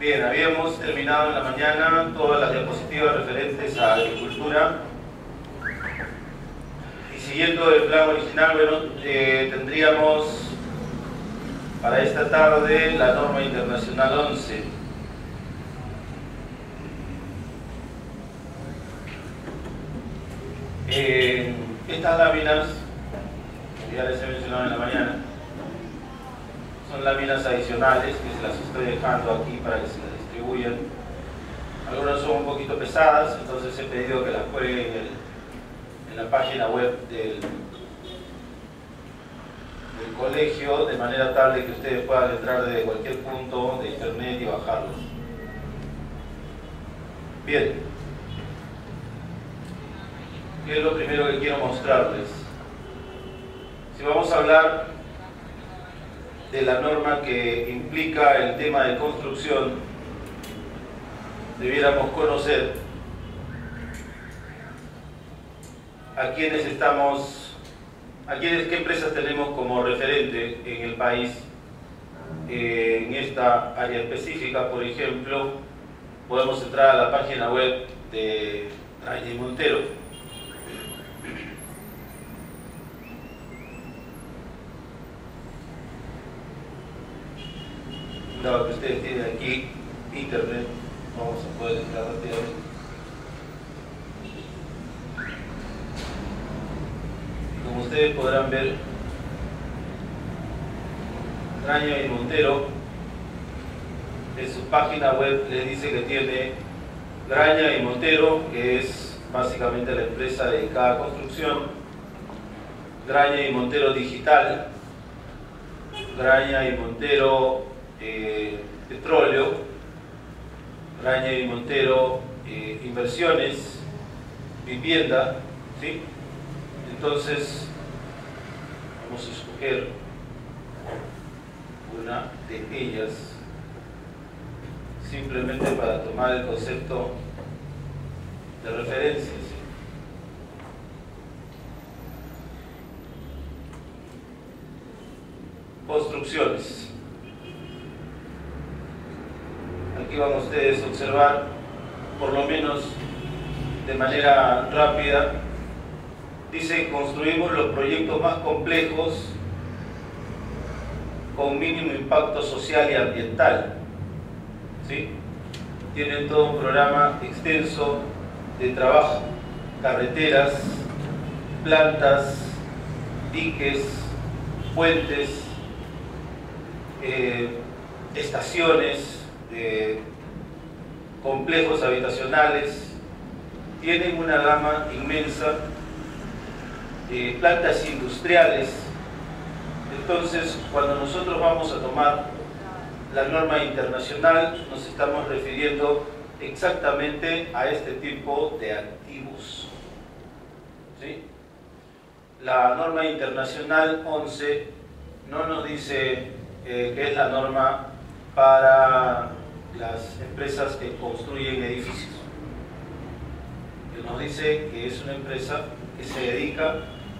Bien, habíamos terminado en la mañana todas las diapositivas referentes a agricultura. Y siguiendo el plan original, bueno, tendríamos para esta tarde la norma internacional 11. Estas láminas, como ya les he mencionado en la mañana, son láminas adicionales que se las estoy dejando aquí para que se las distribuyan. Algunas son un poquito pesadas, entonces he pedido que las jueguen en la página web del colegio, de manera tal de que ustedes puedan entrar desde cualquier punto de internet y bajarlos. Bien, ¿qué es lo primero que quiero mostrarles? Si vamos a hablar de la norma que implica el tema de construcción, debiéramos conocer qué empresas tenemos como referente en el país en esta área específica. Por ejemplo, podemos entrar a la página web de Graña y Montero. Dado que ustedes tienen aquí internet, vamos a poder entrar rápidamente. Como ustedes podrán ver, Graña y Montero en su página web les dice que tiene Graña y Montero, que es básicamente la empresa dedicada a construcción, Graña y Montero Digital, Graña y Montero Petróleo, Graña y Montero Inversiones, Vivienda, ¿sí? Entonces vamos a escoger una de ellas simplemente para tomar el concepto de referencia, ¿sí? Construcciones. Aquí van ustedes a observar, por lo menos de manera rápida, dice: construimos los proyectos más complejos con mínimo impacto social y ambiental, ¿sí? Tienen todo un programa extenso de trabajo: carreteras, plantas, diques, puentes, estaciones, complejos habitacionales. Tienen una gama inmensa de plantas industriales. Entonces, cuando nosotros vamos a tomar la norma internacional, nos estamos refiriendo exactamente a este tipo de activos, ¿sí? La norma internacional 11 no nos dice que es la norma para las empresas que construyen edificios. Nos dice que es una empresa que se dedica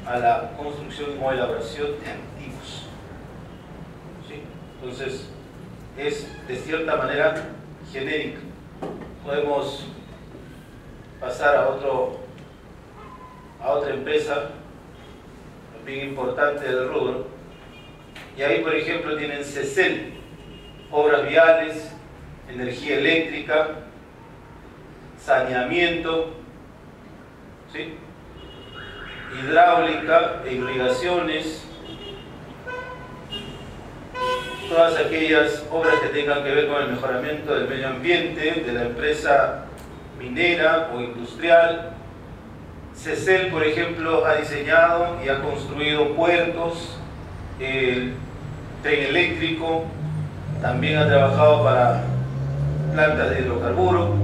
a la construcción o elaboración de activos, ¿sí? Entonces es de cierta manera genérica. Podemos pasar a otra empresa también importante del rubro, y ahí por ejemplo tienen CECEL, obras viales, energía eléctrica, saneamiento, ¿sí? Hidráulica e irrigaciones, todas aquellas obras que tengan que ver con el mejoramiento del medio ambiente de la empresa minera o industrial. CECEL, por ejemplo, ha diseñado y ha construido puertos, el tren eléctrico, también ha trabajado para plantas de hidrocarburo,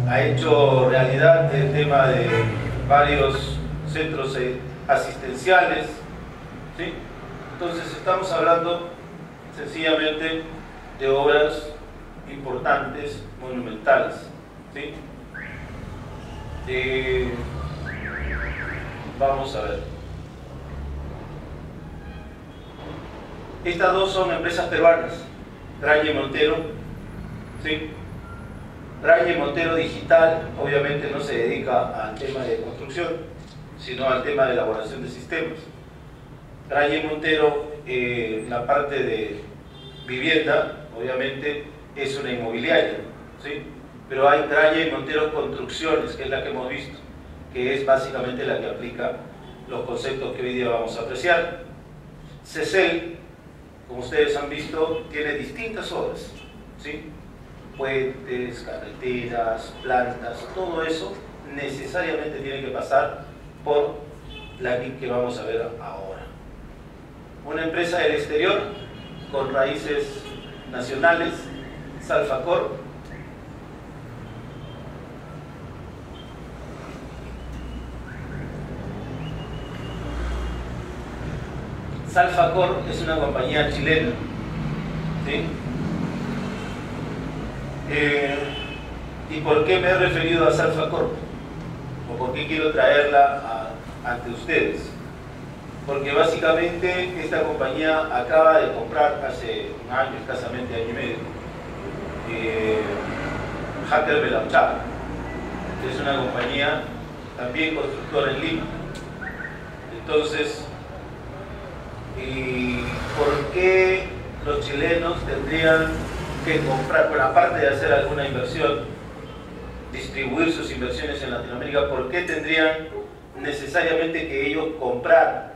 ha hecho realidad el tema de varios centros asistenciales, ¿sí? Entonces estamos hablando sencillamente de obras importantes, monumentales, ¿sí? Vamos a ver. Estas dos son empresas peruanas, Graña y Montero, ¿sí? Raye Montero Digital obviamente no se dedica al tema de construcción, sino al tema de elaboración de sistemas. Raye Montero, la parte de vivienda, obviamente es una inmobiliaria, ¿sí? Pero hay Raye Montero Construcciones, que es la que hemos visto, que es básicamente la que aplica los conceptos que hoy día vamos a apreciar. CECEL, como ustedes han visto, tiene distintas obras, ¿sí? Puentes, carreteras, plantas, todo eso necesariamente tiene que pasar por la que vamos a ver ahora. Una empresa del exterior con raíces nacionales, Salfacor. Salfacor es una compañía chilena, ¿sí? ¿Y por qué me he referido a Salfacor? ¿O por qué quiero traerla ante ustedes? Porque básicamente esta compañía acaba de comprar hace un año, escasamente año y medio, Hacker Belauchar, que es una compañía también constructora en Lima. Entonces, ¿por qué los chilenos tendrían que comprar, bueno, aparte de hacer alguna inversión, distribuir sus inversiones en Latinoamérica, por qué tendrían necesariamente que ellos comprar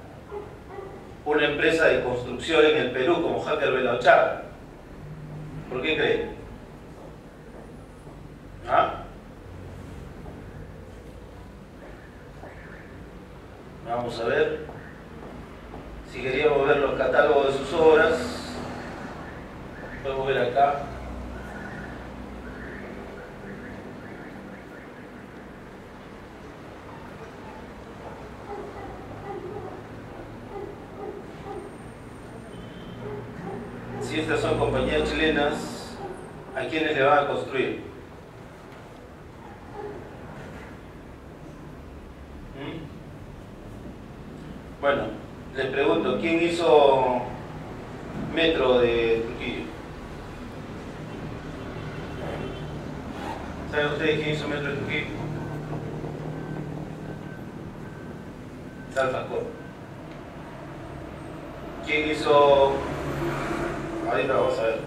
una empresa de construcción en el Perú como Hacker Belauchar? ¿Por qué creen? ¿Ah? Vamos a ver. Si queríamos ver los catálogos de sus obras, podemos ver acá. Si estas son compañías chilenas, ¿a quiénes le van a construir? Bueno, les pregunto, ¿quién hizo Metro de Trujillo? ¿Saben ustedes quién hizo Metro de Trujillo? Salfacor. ¿Quién hizo? Ahorita vamos a ver,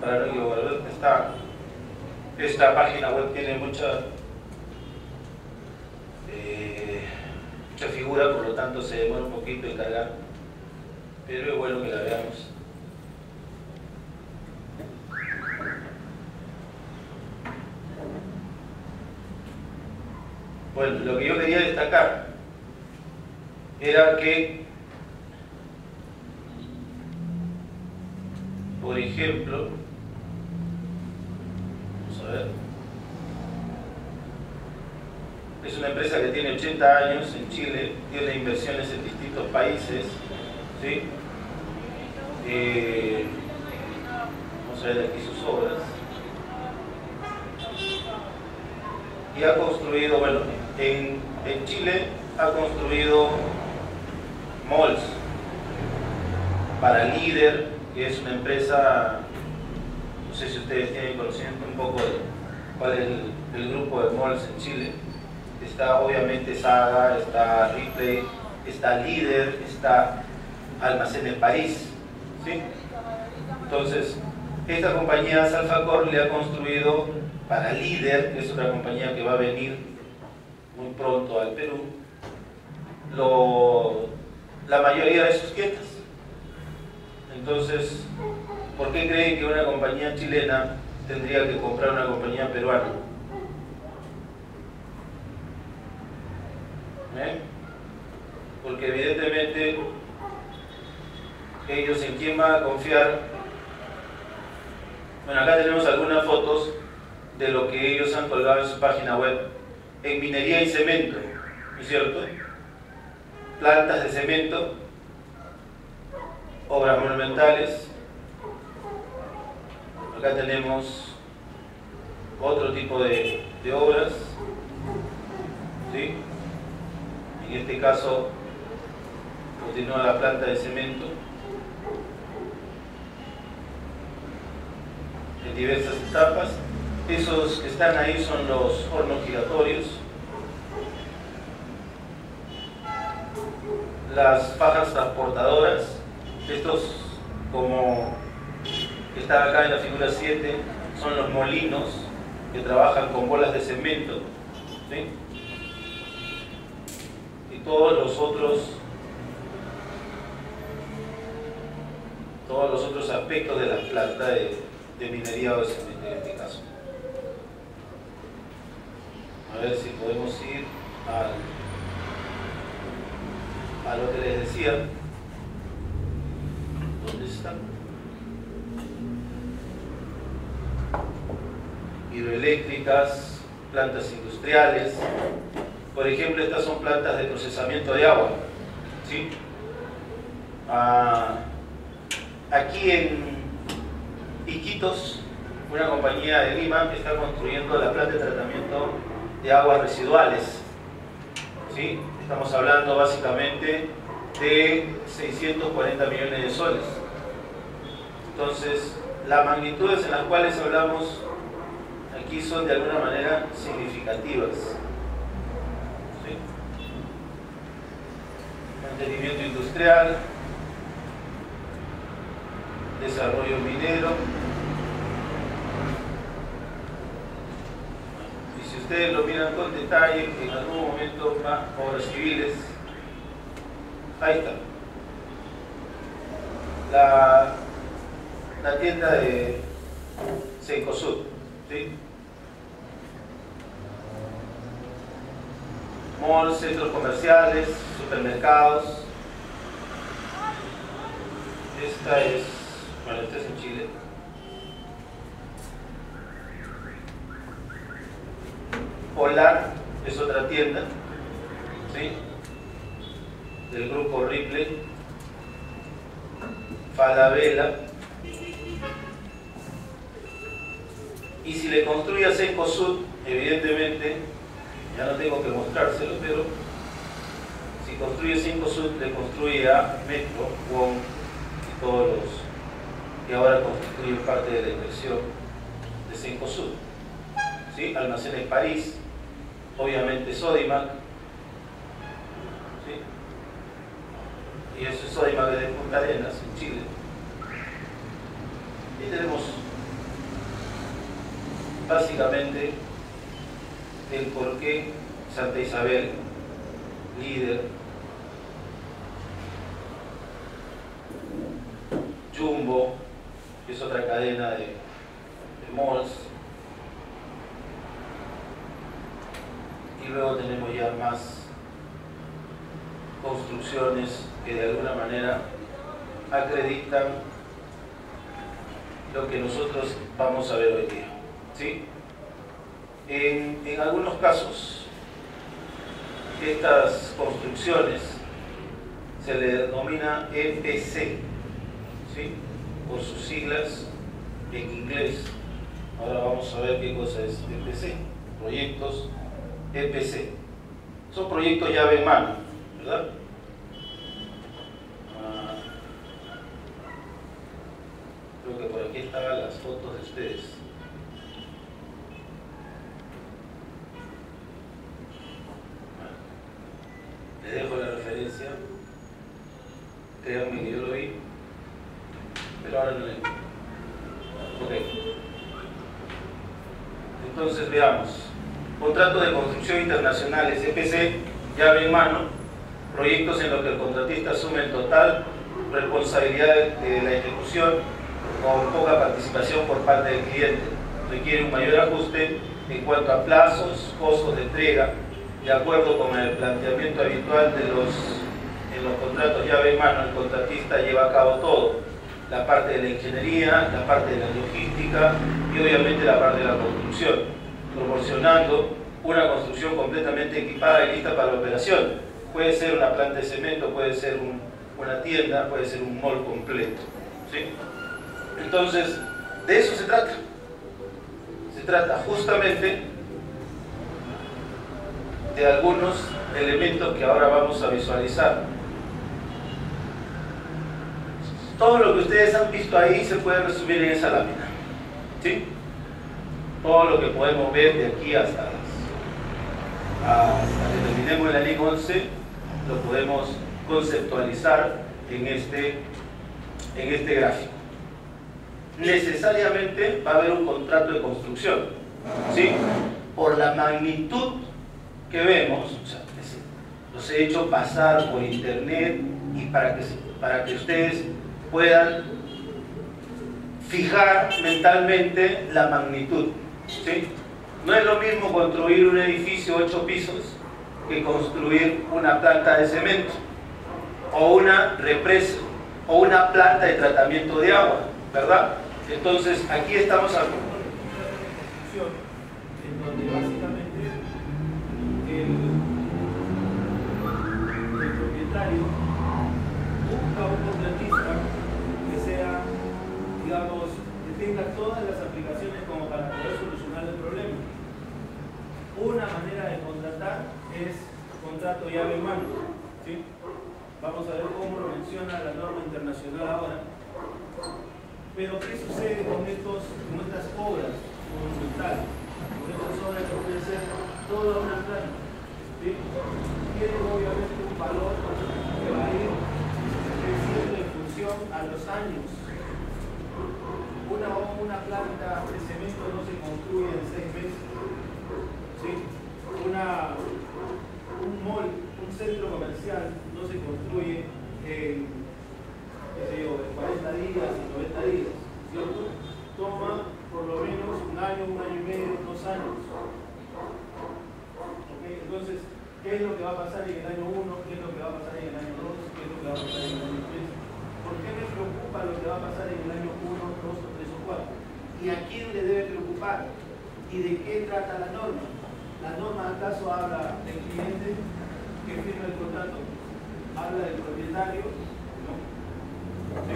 para no equivocarme. Esta página web tiene mucha figura, por lo tanto se demora un poquito en cargar, pero es bueno que la veamos. Bueno, lo que yo quería destacar era que, por ejemplo, vamos a ver, es una empresa que tiene 80 años en Chile, tiene inversiones en distintos países, ¿sí? Vamos a ver aquí sus obras. Y ha construido, bueno, en Chile ha construido malls para Líder, que es una empresa, no sé si ustedes tienen conocimiento un poco de cuál es el grupo de malls en Chile. Está obviamente Saga, está Ripley, está Líder, está Almacenes París, ¿sí? Entonces, esta compañía Salfacor le ha construido para Líder, que es otra compañía que va a venir muy pronto al Perú, la mayoría de sus tiendas. Entonces, ¿por qué creen que una compañía chilena tendría que comprar una compañía peruana? Porque evidentemente ellos en quién van a confiar. Bueno, acá tenemos algunas fotos de lo que ellos han colgado en su página web en minería y cemento, ¿no es cierto? Plantas de cemento, obras monumentales. Acá tenemos otro tipo de obras, ¿sí? En este caso continúa la planta de cemento que diversas etapas. Esos que están ahí son los hornos giratorios. Las fajas transportadoras, estos, como está acá en la figura 7, son los molinos que trabajan con bolas de cemento, ¿sí? Y todos los otros aspectos de la planta de minería o de cemento en este caso. A ver si podemos ir a lo que les decía. ¿Dónde están? Hidroeléctricas, plantas industriales. Por ejemplo, estas son plantas de procesamiento de agua, ¿sí? Aquí en Iquitos, una compañía de Lima está construyendo la planta de tratamiento de aguas residuales, ¿sí? Estamos hablando básicamente de 640 millones de soles. Entonces, las magnitudes en las cuales hablamos aquí son de alguna manera significativas, ¿sí? Mantenimiento industrial, desarrollo minero. Y si ustedes lo miran con detalle, en algún momento más obras civiles, ahí está. La tienda de Cencosud, ¿sí? Malls, centros comerciales, supermercados. Esta es en Chile. Polar es otra tienda, ¿sí? Del grupo Ripley. Falabella. Y si le construye a Cencosud, evidentemente, ya no tengo que mostrárselo, pero si construye Cencosud, le construye a Metro, Wong y todos los que ahora constituyen parte de la inversión de Cencosud, ¿sí? Almacenes París, obviamente Sodimac, ¿sí? Y eso es Sodimac de Punta Arenas, en Chile. Y tenemos básicamente el porqué Santa Isabel, líder, Jumbo, que es otra cadena de malls, y luego tenemos ya más construcciones que de alguna manera acreditan lo que nosotros vamos a ver hoy día, ¿sí? En algunos casos, estas construcciones se le denomina EPC, ¿sí? Por sus siglas en inglés. Ahora vamos a ver qué cosa es EPC. Proyectos EPC. Son proyectos llave en mano, ¿verdad? Creo que por aquí estaban las fotos de ustedes. Les dejo la referencia. Créanme que yo lo vi, pero ahora no le... Ok. Entonces veamos. Contrato de construcción internacionales, EPC, llave en mano. Proyectos en los que el contratista asume el total responsabilidad de la ejecución con poca participación por parte del cliente. Requiere un mayor ajuste en cuanto a plazos, costos de entrega, de acuerdo con el planteamiento habitual en los contratos llave en mano. El contratista lleva a cabo todo, la parte de la ingeniería, la parte de la logística y obviamente la parte de la construcción, proporcionando una construcción completamente equipada y lista para la operación. Puede ser una planta de cemento, puede ser una tienda, puede ser un mall completo, ¿sí? Entonces, de eso se trata. Se trata justamente de algunos elementos que ahora vamos a visualizar. Todo lo que ustedes han visto ahí se puede resumir en esa lámina, ¿sí? todo lo que podemos ver de aquí hasta que terminemos la ley 11, lo podemos conceptualizar en este gráfico. Necesariamente va a haber un contrato de construcción, ¿sí? Por la magnitud que vemos, o sea, los he hecho pasar por internet y para que ustedes puedan fijar mentalmente la magnitud, ¿sí? No es lo mismo construir un edificio 8 pisos que construir una planta de cemento o una represa o una planta de tratamiento de agua, ¿verdad? Entonces aquí estamos hablando de una construcción en donde básicamente el propietario busca un contratista que sea, digamos, que tenga todas las aplicaciones como para poder solucionar el problema. Una manera de contratar es contrato llave en mano, ¿sí? Vamos a ver cómo lo menciona la norma internacional ahora. Pero ¿qué sucede con estas obras monumentales? Con estas obras que pueden ser toda una planta, ¿sí? Tienen obviamente un valor que va a ir creciendo en función a los años. Una planta de cemento no se construye en 6 meses, ¿sí? Un mall, un centro comercial no se construye en 40 días y 90 días, ¿cierto? Toma por lo menos un año y medio, 2 años. ¿Okay? Entonces, ¿qué es lo que va a pasar en el año 1? ¿Qué es lo que va a pasar en el año 2? ¿Qué es lo que va a pasar en el año 3? ¿Por qué me preocupa lo que va a pasar en el año 1, 2, 3 o 4? ¿Y a quién le debe preocupar? ¿Y de qué trata la norma? ¿La norma acaso habla del cliente que firma el contrato? ¿Habla del propietario? ¿No? ¿Sí?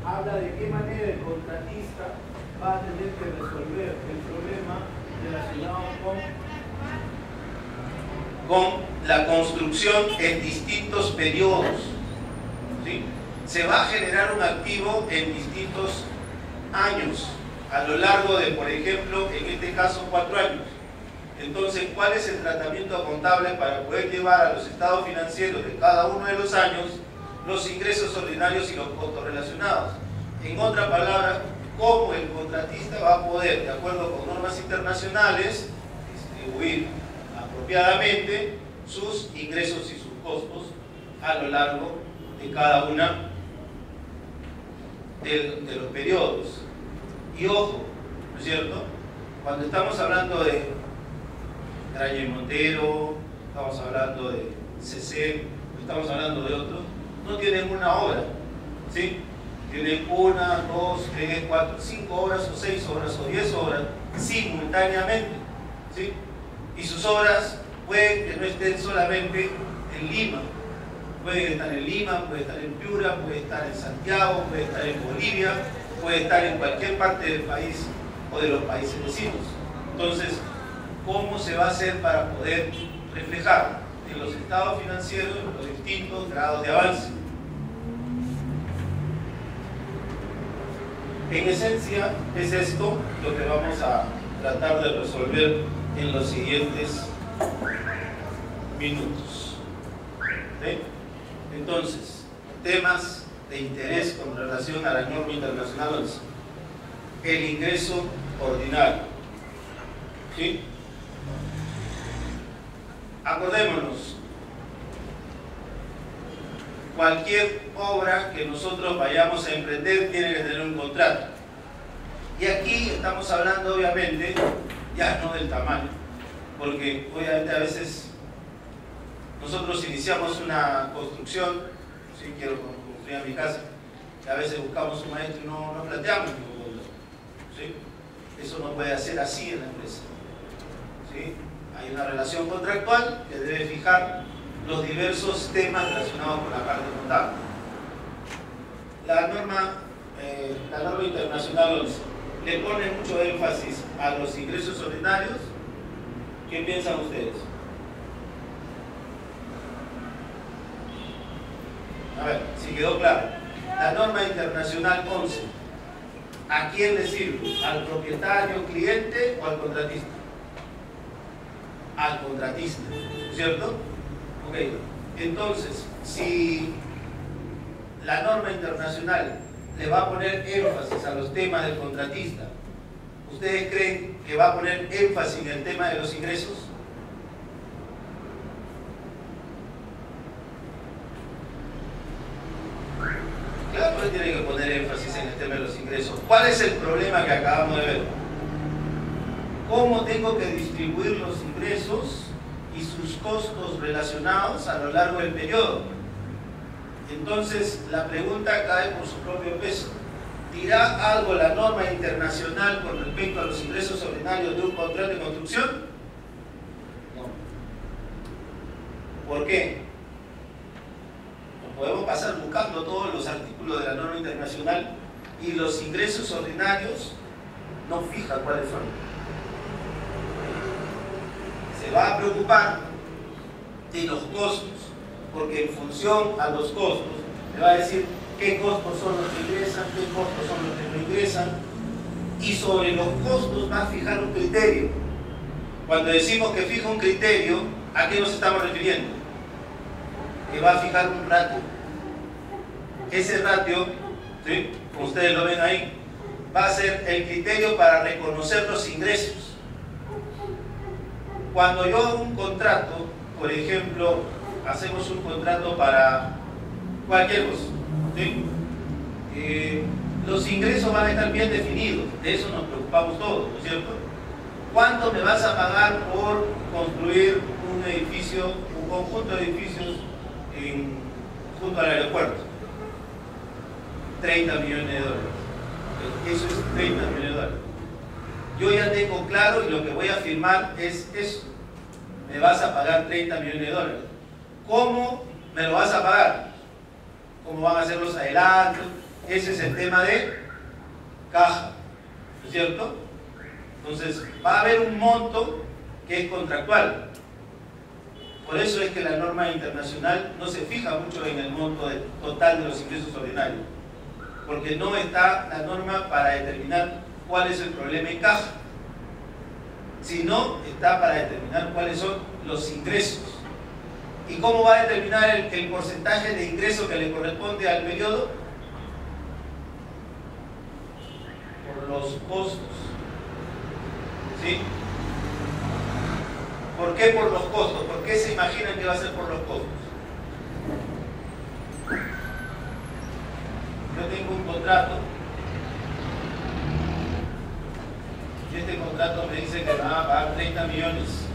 Habla de qué manera el contratista va a tener que resolver el problema relacionado con la construcción en distintos periodos, ¿sí? Se va a generar un activo en distintos años, a lo largo de, por ejemplo, en este caso 4 años. Entonces, ¿cuál es el tratamiento contable para poder llevar a los estados financieros de cada uno de los años los ingresos ordinarios y los costos relacionados? En otra palabra, cómo el contratista va a poder, de acuerdo con normas internacionales, distribuir apropiadamente sus ingresos y sus costos a lo largo de cada una de los periodos. Y ojo, ¿no es cierto? Cuando estamos hablando de Graña y Montero, estamos hablando de CC, estamos hablando de otros, no tienen una obra, ¿sí? Tienen 1, 2, 3, 4, 5 obras o 6 obras o 10 obras simultáneamente, ¿sí? Y sus obras pueden que no estén solamente en Lima, pueden estar en Lima, puede estar en Piura, puede estar en Santiago, puede estar en Bolivia, puede estar en cualquier parte del país o de los países vecinos. Entonces, ¿cómo se va a hacer para poder reflejar en los estados financieros los distintos grados de avance? En esencia, es esto lo que vamos a tratar de resolver en los siguientes minutos. ¿Sí? Entonces, temas de interés con relación a la norma internacional 11. El ingreso ordinario. ¿Sí? Acordémonos, cualquier obra que nosotros vayamos a emprender tiene que tener un contrato. Y aquí estamos hablando obviamente ya no del tamaño, porque obviamente a veces nosotros iniciamos una construcción, si quiero construir mi casa, y a veces buscamos un maestro y no planteamos ningún contrato, ¿sí? Eso no puede ser así en la empresa, ¿sí? Hay una relación contractual que debe fijar los diversos temas relacionados con la parte contable. La norma internacional 11 le pone mucho énfasis a los ingresos ordinarios. ¿Qué piensan ustedes? A ver, si quedó claro. La norma internacional 11 ¿A quién le sirve? ¿Al propietario, cliente o al contratista? Al contratista, ¿cierto? Ok, entonces, si la norma internacional le va a poner énfasis a los temas del contratista, ¿ustedes creen que va a poner énfasis en el tema de los ingresos? Claro que tiene que poner énfasis en el tema de los ingresos. ¿Cuál es el problema que acabamos de ver? ¿Cómo tengo que distribuir los ingresos y sus costos relacionados a lo largo del periodo? Entonces, la pregunta cae por su propio peso. ¿Dirá algo la norma internacional con respecto a los ingresos ordinarios de un contrato de construcción? No. ¿Por qué? Nos podemos pasar buscando todos los artículos de la norma internacional y los ingresos ordinarios no fija cuáles son. Se va a preocupar de los costos, porque en función a los costos le va a decir qué costos son los que ingresan, qué costos son los que no ingresan, y sobre los costos va a fijar un criterio. Cuando decimos que fija un criterio, ¿a qué nos estamos refiriendo? Que va a fijar un ratio. Ese ratio, ¿sí?, como ustedes lo ven ahí, va a ser el criterio para reconocer los ingresos. Cuando yo hago un contrato, por ejemplo, hacemos un contrato para cualquier cosa, ¿sí? Los ingresos van a estar bien definidos, de eso nos preocupamos todos, ¿no es cierto? ¿Cuánto me vas a pagar por construir un edificio, un conjunto de edificios junto al aeropuerto? 30 millones de dólares. Eso es 30 millones de dólares. Yo ya tengo claro y lo que voy a firmar es eso. Me vas a pagar 30 millones de dólares. ¿Cómo me lo vas a pagar? ¿Cómo van a ser los adelantos? Ese es el tema de caja, ¿no es cierto? Entonces, va a haber un monto que es contractual. Por eso es que la norma internacional no se fija mucho en el monto total de los ingresos ordinarios, porque no está la norma para determinar cuál es el problema en caja, sino está para determinar cuáles son los ingresos. ¿Y cómo va a determinar el porcentaje de ingreso que le corresponde al periodo? Por los costos. ¿Sí? ¿Por qué por los costos? ¿Por qué se imaginan que va a ser por los costos? Yo tengo un contrato y este contrato me dice que me va a pagar 30 millones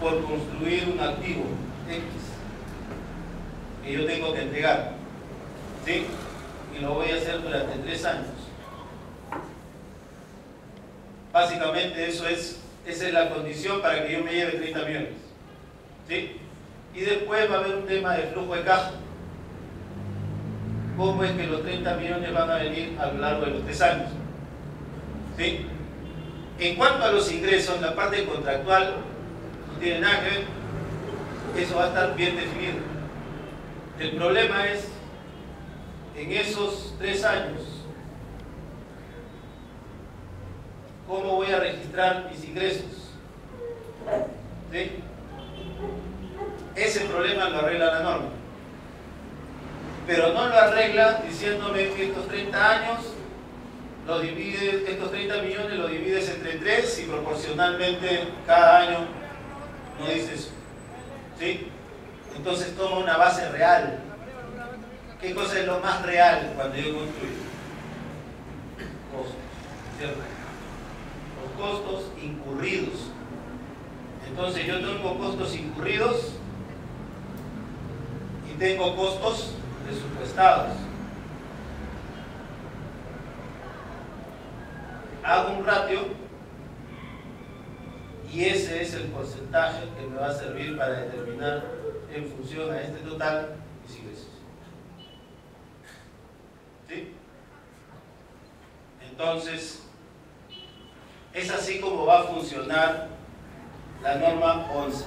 por construir un activo X que yo tengo que entregar, ¿sí? Y lo voy a hacer durante 3 años. Básicamente esa es la condición para que yo me lleve 30 millones, ¿sí? Y después va a haber un tema de flujo de caja. ¿Cómo es que los 30 millones van a venir a lo largo de los 3 años? ¿Sí? En cuanto a los ingresos, la parte contractual no tiene nada que ver. Eso va a estar bien definido. El problema es, en esos 3 años, ¿cómo voy a registrar mis ingresos? ¿Sí? Ese problema lo arregla la norma. Pero no lo arregla diciéndome que estos 30 años, estos 30 millones los divides entre 3 y proporcionalmente cada año. No dice eso, ¿sí? Entonces toma una base real. ¿Qué cosa es lo más real cuando yo construyo? Costos, ¿cierto? Los costos incurridos. Entonces yo tengo costos incurridos y tengo costos presupuestados. Hago un ratio y ese es el porcentaje que me va a servir para determinar en función a este total mis ingresos. ¿Sí? Entonces, es así como va a funcionar la norma 11.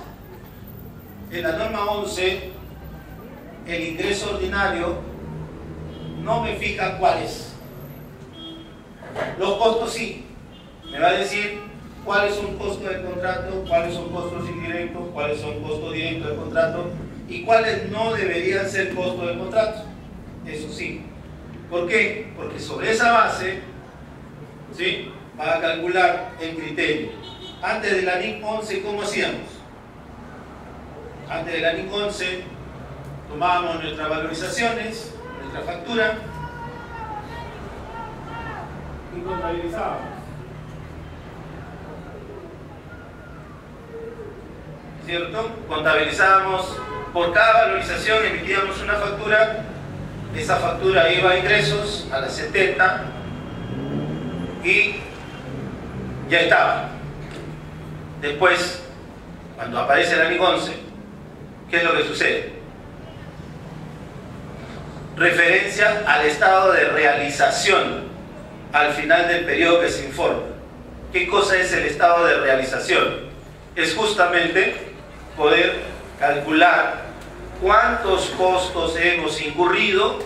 En la norma 11, el ingreso ordinario no me fija cuál es. Los costos sí. Me va a decir cuáles son costos del contrato, cuáles son costos indirectos, cuáles son costos directos del contrato y cuáles no deberían ser costos del contrato. Eso sí. ¿Por qué? Porque sobre esa base, ¿sí?, va a calcular el criterio. Antes de la NIC 11, ¿cómo hacíamos? Antes de la NIC 11, tomábamos nuestras valorizaciones, nuestra factura y contabilizábamos. ¿Cierto? Contabilizábamos por cada valorización, emitíamos una factura. Esa factura iba a ingresos a la 70 y ya estaba. Después, cuando aparece la NIC 11, ¿qué es lo que sucede? Referencia al estado de realización al final del periodo que se informa. ¿Qué cosa es el estado de realización? Es justamente poder calcular cuántos costos hemos incurrido,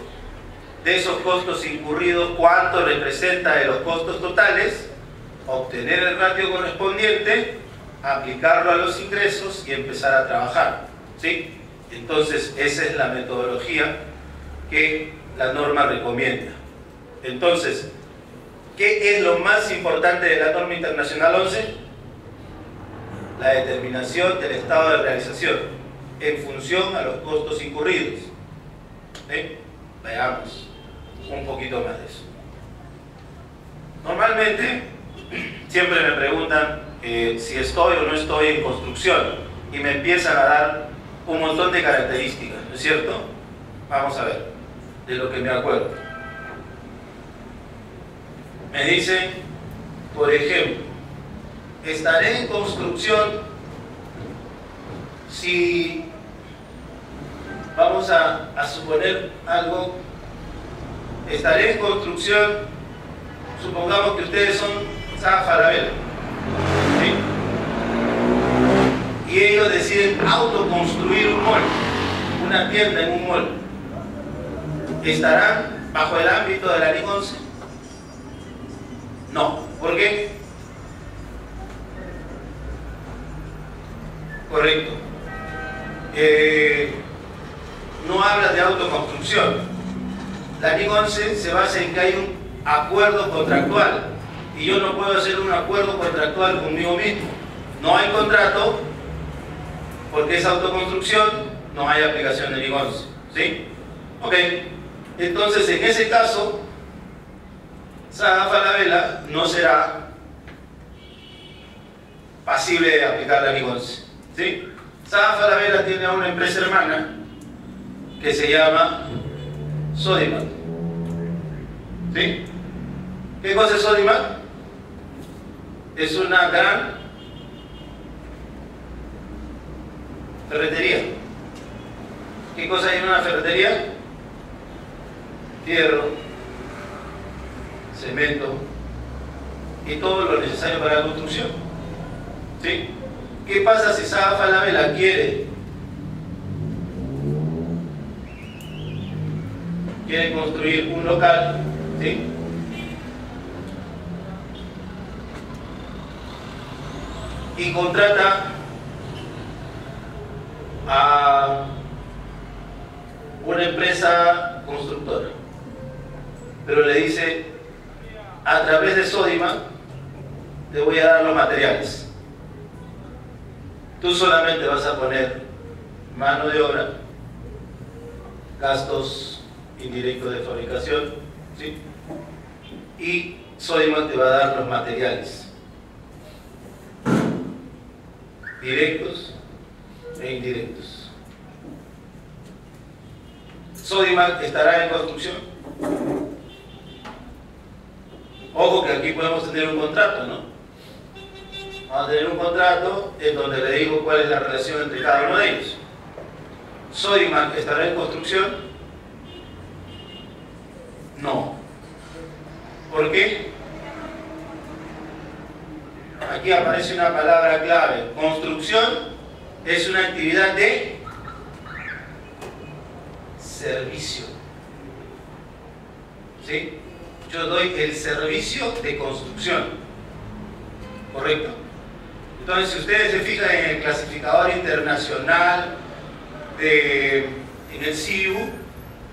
de esos costos incurridos, cuánto representa de los costos totales, obtener el ratio correspondiente, aplicarlo a los ingresos y empezar a trabajar, ¿sí? Entonces, esa es la metodología que la norma recomienda. Entonces, ¿qué es lo más importante de la norma internacional 11? La determinación del estado de realización en función a los costos incurridos. Veamos un poquito más de eso. Normalmente siempre me preguntan si estoy o no estoy en construcción y me empiezan a dar un montón de características, ¿no es cierto? Vamos a ver, de lo que me acuerdo. Me dicen, por ejemplo, estaré en construcción si vamos a suponer algo. Estaré en construcción, supongamos que ustedes son Saga Falabella, ¿sí?, y ellos deciden autoconstruir un mall, una tienda en un mall. ¿Estarán bajo el ámbito de la NIC 11? No. ¿Por qué? Correcto. No habla de autoconstrucción. La NIC 11 se basa en que hay un acuerdo contractual y yo no puedo hacer un acuerdo contractual conmigo mismo. No hay contrato porque es autoconstrucción, no hay aplicación de NIC 11, ¿sí? Ok, entonces en ese caso Saga Falabella no será pasible de aplicar la NIC 11, ¿sí? Saga Falabella tiene una empresa hermana que se llama Sodimac, ¿sí? ¿Qué cosa es Sodimac? Es una gran ferretería. ¿Qué cosa hay en una ferretería? Fierro, cemento y todo lo necesario para la construcción, ¿sí? ¿Qué pasa si Saga Falabella quiere construir un local, ¿sí?, y contrata a una empresa constructora, pero le dice: a través de Sodimac te voy a dar los materiales, tú solamente vas a poner mano de obra, gastos indirectos de fabricación, ¿sí?, y Sodimac te va a dar los materiales directos e indirectos. Sodimac estará en construcción. Ojo que aquí podemos tener un contrato, ¿no? Vamos a tener un contrato en donde le digo cuál es la relación entre cada uno de ellos. ¿Sodimac estará en construcción? No. ¿Por qué? Aquí aparece una palabra clave. Construcción es una actividad de servicio, ¿sí? yo doy el servicio de construcción, ¿correcto? Entonces, si ustedes se fijan en el clasificador internacional, en el CIU,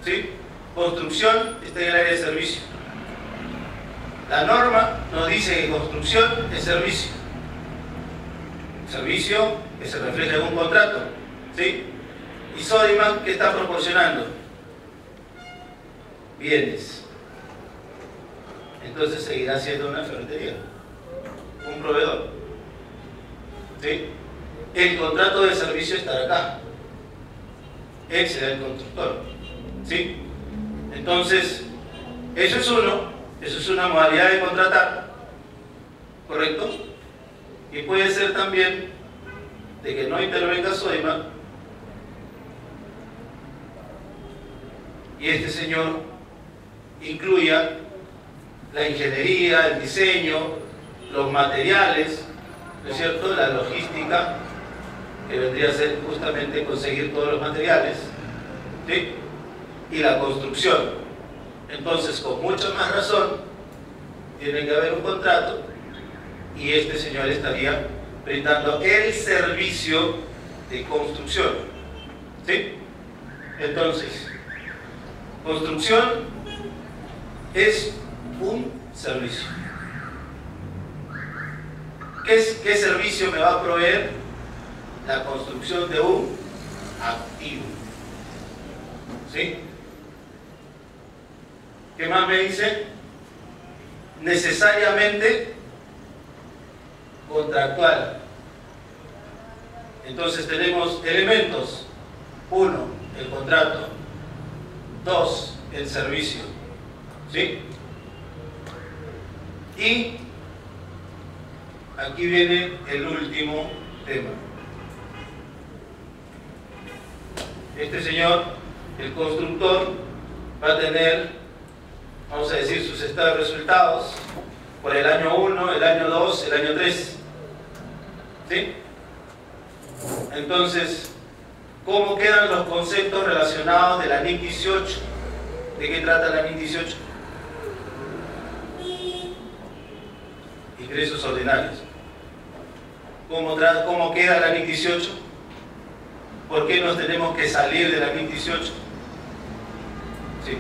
¿sí? Construcción está en el área de servicio. La norma nos dice que construcción es servicio. Servicio que se refleja en un contrato, ¿sí? Y Sodimac, ¿qué está proporcionando? Bienes. Entonces seguirá siendo una ferretería, un proveedor, ¿sí? El contrato de servicio estará acá. Él será el constructor, ¿sí? Entonces, eso es una modalidad de contratar, ¿correcto? Y puede ser también de que no intervenga Sodimac y este señor incluya la ingeniería, el diseño, los materiales, ¿no es cierto?, la logística, que vendría a ser justamente conseguir todos los materiales, ¿sí?, y la construcción. Entonces, con mucha más razón, tiene que haber un contrato y este señor estaría brindando el servicio de construcción, ¿sí? Entonces, construcción es un servicio. ¿Qué servicio me va a proveer? La construcción de un activo, ¿sí? ¿Qué más me dice? Necesariamente contractual. Entonces tenemos elementos: 1, el contrato; 2, el servicio, ¿sí? Y aquí viene el último tema. Este señor, el constructor, va a tener, vamos a decir, sus estados de resultados por el año 1, el año 2, el año 3, ¿sí? Entonces, ¿cómo quedan los conceptos relacionados de la NIC 18? ¿De qué trata la NIC 18? Ingresos ordinarios. ¿Cómo queda la NIC 18? ¿Por qué nos tenemos que salir de la NIC 18? Sí.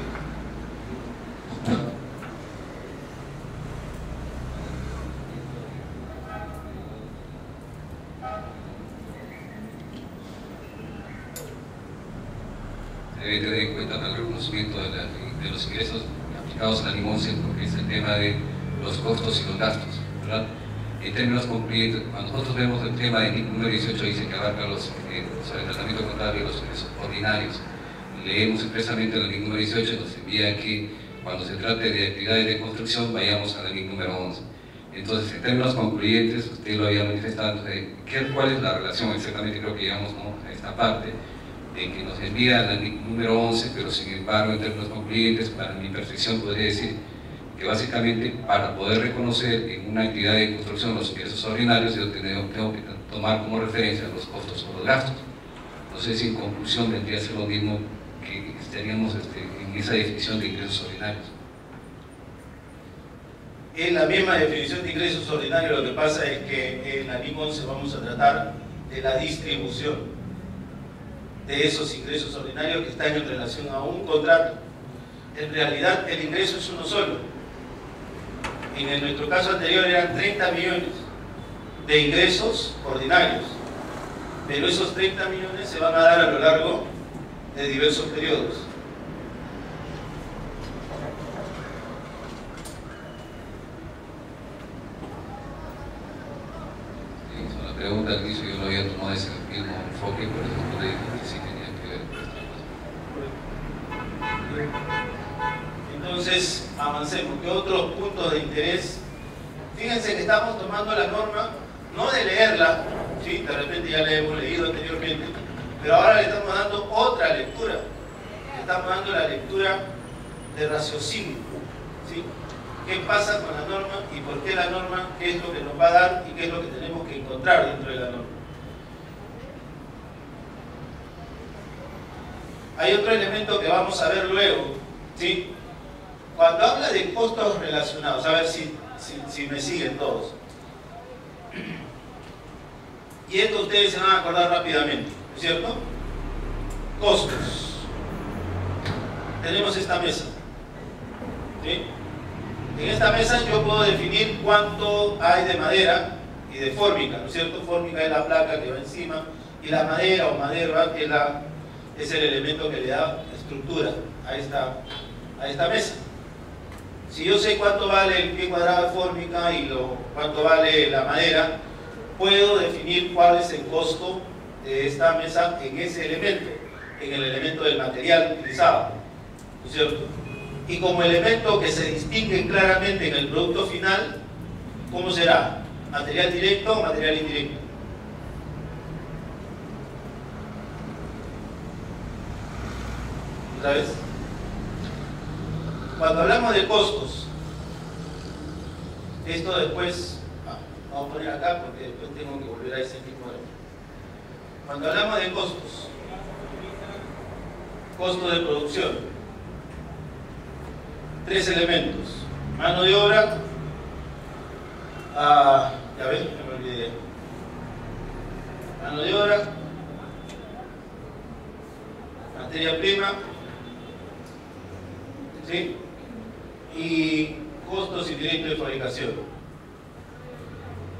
Debe tener en cuenta el reconocimiento de los ingresos aplicados a la NIC 11, porque es el tema de los costos y los gastos, ¿verdad? En términos concretos, cuando nosotros vemos el tema de NIC número 18, dice que abarca sobre el tratamiento contable de los ingresos ordinarios. Leemos expresamente la NIC número 18, nos envía que cuando se trate de actividades de construcción vayamos a la NIC número 11. Entonces, en términos concluyentes, usted lo había manifestado, ¿cuál es la relación? Exactamente creo que llegamos, ¿no?, a esta parte, de que nos envía la NIC número 11, pero sin embargo, en términos concluyentes, para mi percepción podría decir que básicamente para poder reconocer en una actividad de construcción los ingresos ordinarios, yo tengo que tomar como referencia los costos o los gastos. No sé si en conclusión vendría a ser lo mismo que estaríamos en esa definición de ingresos ordinarios. En la misma definición de ingresos ordinarios, lo que pasa es que en la NIC 11 vamos a tratar de la distribución de esos ingresos ordinarios que están en relación a un contrato. En realidad el ingreso es uno solo. En nuestro caso anterior eran 30 millones de ingresos ordinarios, pero esos 30 millones se van a dar a lo largo de diversos periodos. La pregunta que hizo yo lo había tomado ese mismo enfoque, por eso le dije que sí tenía que ver con esta cosa. Entonces, avancemos. ¿Qué otros puntos de interés? Fíjense que estamos tomando la norma, no de leerla, ¿sí?, de repente ya la hemos leído anteriormente, pero ahora le estamos dando otra lectura. Le estamos dando la lectura de raciocinio, ¿sí? ¿Qué pasa con la norma y por qué la norma? ¿Qué es lo que nos va a dar y qué es lo que tenemos que encontrar dentro de la norma? Hay otro elemento que vamos a ver luego, ¿sí?, Cuando habla de costos relacionados, a ver si me siguen todos. Y esto ustedes se van a acordar rápidamente, ¿no es cierto? Costos. Tenemos esta mesa. ¿Sí? En esta mesa yo puedo definir cuánto hay de madera y de fórmica, ¿no es cierto? Fórmica es la placa que va encima y la madera o madera es el elemento que le da estructura a esta mesa. Si yo sé cuánto vale el pie cuadrado de fórmica y cuánto vale la madera, puedo definir cuál es el costo de esta mesa en ese elemento, en el elemento del material utilizado, ¿no es cierto? Y como elemento que se distingue claramente en el producto final, ¿cómo será? ¿Material directo o material indirecto? ¿Otra vez? Cuando hablamos de costos, esto después, vamos a poner acá porque después tengo que volver a ese tipo de... Cuando hablamos de costos, costo de producción, 3 elementos: mano de obra, ya ven, me olvidé, mano de obra, materia prima, ¿sí? Y costos indirectos de fabricación.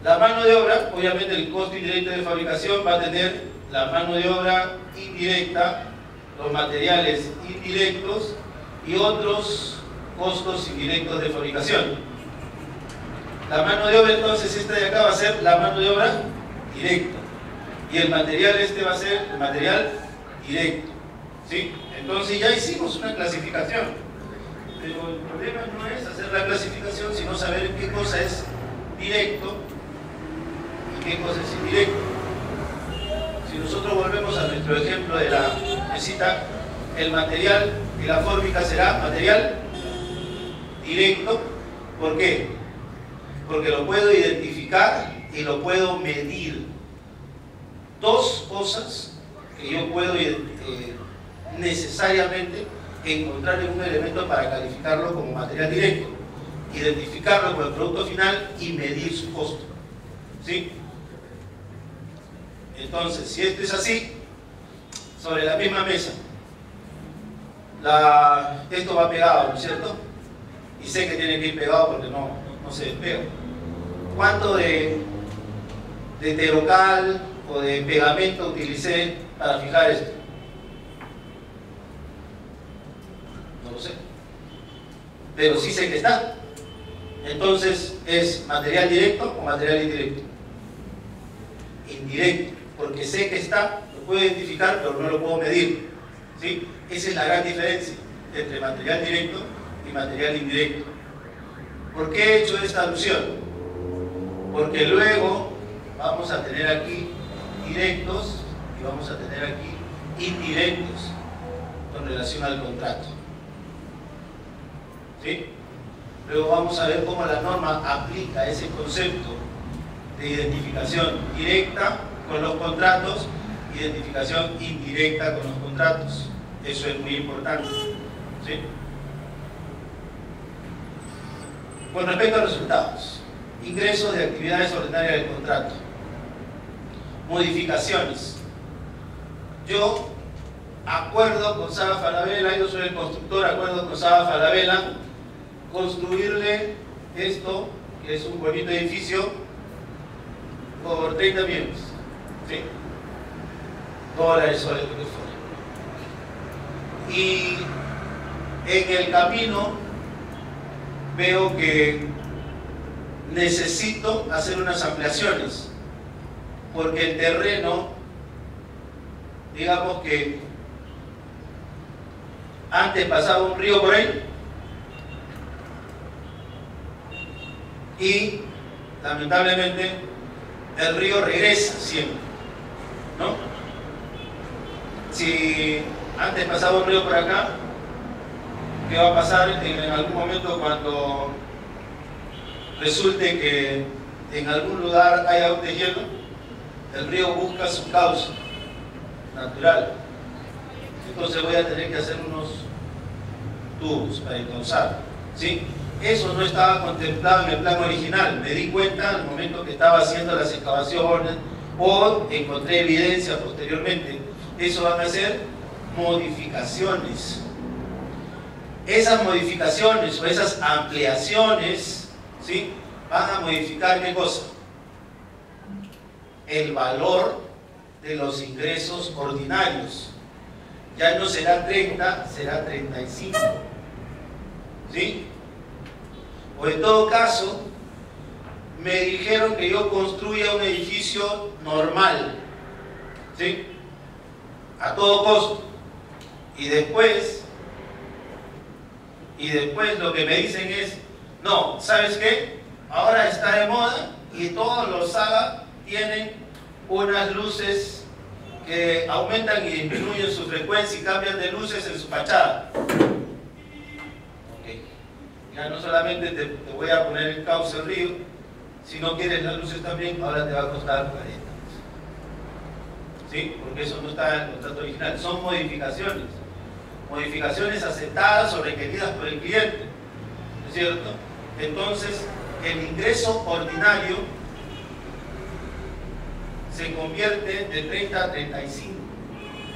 La mano de obra, obviamente el costo indirecto de fabricación va a tener la mano de obra indirecta, los materiales indirectos y otros costos indirectos de fabricación. La mano de obra, entonces, esta de acá va a ser la mano de obra directa y el material este va a ser el material directo, ¿sí? Entonces ya hicimos una clasificación. Pero el problema no es hacer la clasificación, sino saber qué cosa es directo y qué cosa es indirecto. Si nosotros volvemos a nuestro ejemplo de la mesita, el material y la fórmica será material directo. ¿Por qué? Porque lo puedo identificar y lo puedo medir. Dos cosas que yo puedo necesariamente encontrar en un elemento para calificarlo como material directo, identificarlo con el producto final y medir su costo, ¿sí? Entonces, si esto es así, sobre la misma mesa, esto va pegado, ¿no es cierto? Y sé que tiene que ir pegado porque no se despega. ¿Cuánto de heterocal o de pegamento utilicé para fijar esto? No lo sé, pero sí sé que está. Entonces, ¿es material directo o material indirecto? Indirecto, porque sé que está, lo puedo identificar, pero no lo puedo medir, ¿sí? Esa es la gran diferencia entre material directo y material indirecto. ¿Por qué he hecho esta alusión? Porque luego vamos a tener aquí directos y vamos a tener aquí indirectos con relación al contrato, ¿sí? Luego vamos a ver cómo la norma aplica ese concepto de identificación directa con los contratos, identificación indirecta con los contratos. Eso es muy importante, ¿sí? Con respecto a resultados, ingresos de actividades ordinarias del contrato, modificaciones. Yo acuerdo con Saba Falabella, yo soy el constructor, acuerdo con Saba Falabella construirle esto, que es un bonito edificio, por 30 millones, ¿sí? Dólares, soles, lo que fuera. Y en el camino veo que necesito hacer unas ampliaciones, porque el terreno, digamos que antes pasaba un río por ahí, y lamentablemente el río regresa siempre, ¿no? Si antes pasaba un río por acá, ¿qué va a pasar en algún momento cuando resulte que en algún lugar hay agua de hielo? El río busca su cauce natural, entonces voy a tener que hacer unos tubos para encauzar. ¿Sí? Eso no estaba contemplado en el plan original. Me di cuenta al momento que estaba haciendo las excavaciones o encontré evidencia posteriormente. Eso van a ser modificaciones. Esas modificaciones o esas ampliaciones, ¿sí?, van a modificar ¿qué cosa? El valor de los ingresos ordinarios. Ya no será 30, será 35. ¿Sí? O en todo caso, me dijeron que yo construya un edificio normal, ¿sí?, a todo costo. Y después lo que me dicen es, no, ¿sabes qué? Ahora está de moda y todos los Saga tienen unas luces que aumentan y disminuyen su frecuencia y cambian de luces en su fachada. Okay. Ya no solamente te voy a poner el cauce del río, si no quieres las luces también, ahora te va a costar 40. ¿Sí? Porque eso no está en el contrato original. Son modificaciones. Modificaciones aceptadas o requeridas por el cliente. ¿No es cierto? Entonces, el ingreso ordinario se convierte de 30 a 35,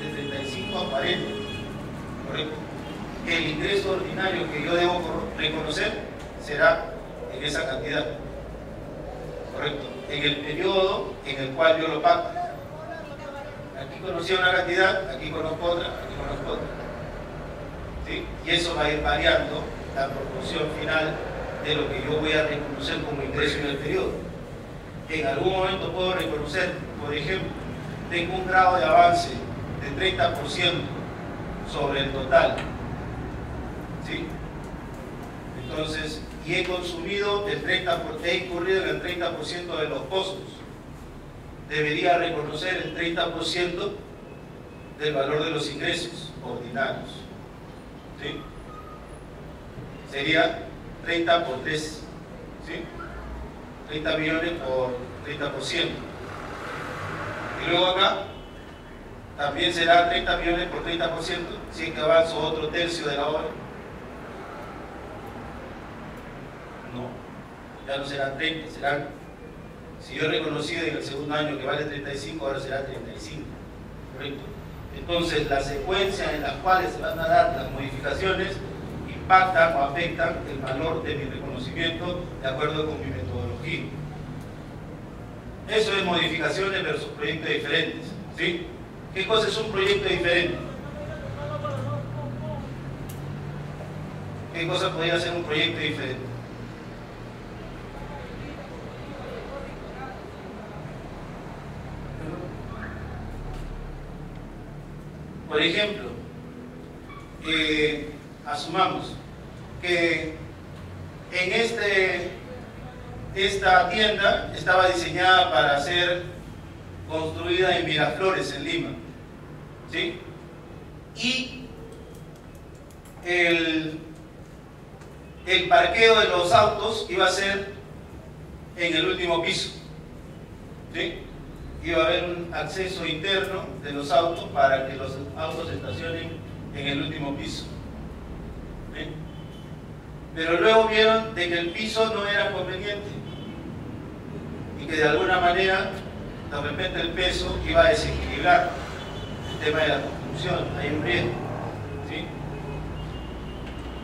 de 35 a 40, ¿correcto? El ingreso ordinario que yo debo reconocer será en esa cantidad, ¿correcto? En el periodo en el cual yo lo pago. Aquí conocí una cantidad, aquí conozco otra, aquí conozco otra. ¿Sí? Y eso va a ir variando la proporción final de lo que yo voy a reconocer como ingreso en el periodo. En algún momento puedo reconocer, por ejemplo, tengo un grado de avance de 30% sobre el total. ¿Sí? Entonces, y he consumido el 30%, he incurrido en el 30% de los costos. Debería reconocer el 30% del valor de los ingresos ordinarios. ¿Sí? Sería 30 por 3. ¿Sí? 30 millones por 30%. Y luego acá también será 30 millones por 30%, si es que avanzo otro tercio de la obra. No, ya no serán 30, serán, si yo he reconocido en el segundo año que vale 35, ahora será 35, ¿correcto? Entonces, la secuencia en las cuales se van a dar las modificaciones impactan o afectan el valor de mi reconocimiento de acuerdo con mi metodología. Eso es modificaciones versus proyectos diferentes. ¿Sí? ¿Qué cosa es un proyecto diferente? ¿Qué cosa podría ser un proyecto diferente? Por ejemplo, asumamos que en esta tienda estaba diseñada para ser construida en Miraflores, en Lima, ¿sí? Y el parqueo de los autos iba a ser en el último piso, ¿sí? Iba a haber un acceso interno de los autos para que los autos se estacionen en el último piso, ¿sí? Pero luego vieron de que el piso no era conveniente y que de alguna manera de repente el peso iba a desequilibrar el tema de la construcción, hay un riesgo, ¿sí?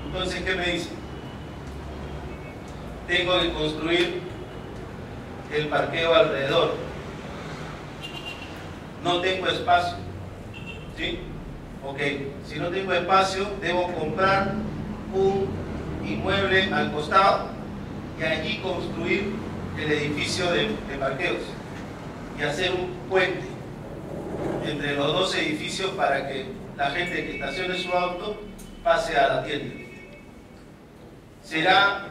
Entonces, ¿qué me dicen? Tengo que construir el parqueo alrededor, no tengo espacio, ¿sí? Ok, si no tengo espacio, debo comprar un inmueble al costado y allí construir el edificio de parqueos y hacer un puente entre los dos edificios para que la gente que estacione su auto pase a la tienda. ¿Será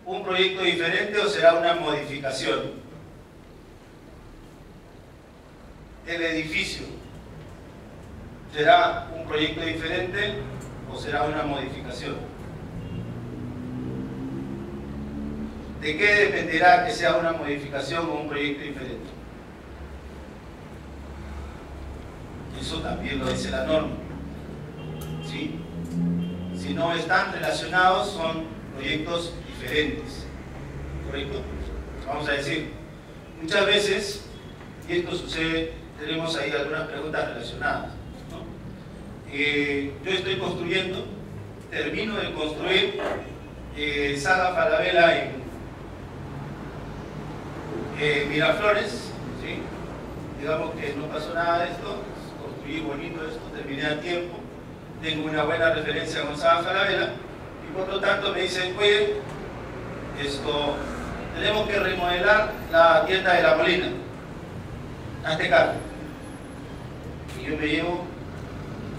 un proyecto diferente o será una modificación? El edificio, ¿será un proyecto diferente o será una modificación? ¿De qué dependerá que sea una modificación o un proyecto diferente? Eso también lo dice la norma, ¿sí? Si si no están relacionados, son proyectos diferentes. ¿Correcto? Vamos a decir, muchas veces, y esto sucede, tenemos ahí algunas preguntas relacionadas, ¿no? Yo estoy construyendo, termino de construir Saga Falabella en Miraflores, ¿sí? Digamos que no pasó nada de esto, construí bonito esto, terminé a tiempo, tengo una buena referencia con Saga Falabella, y por lo tanto me dicen, oye, tenemos que remodelar la tienda de La Molina, hazte cargo. Y yo me llevo,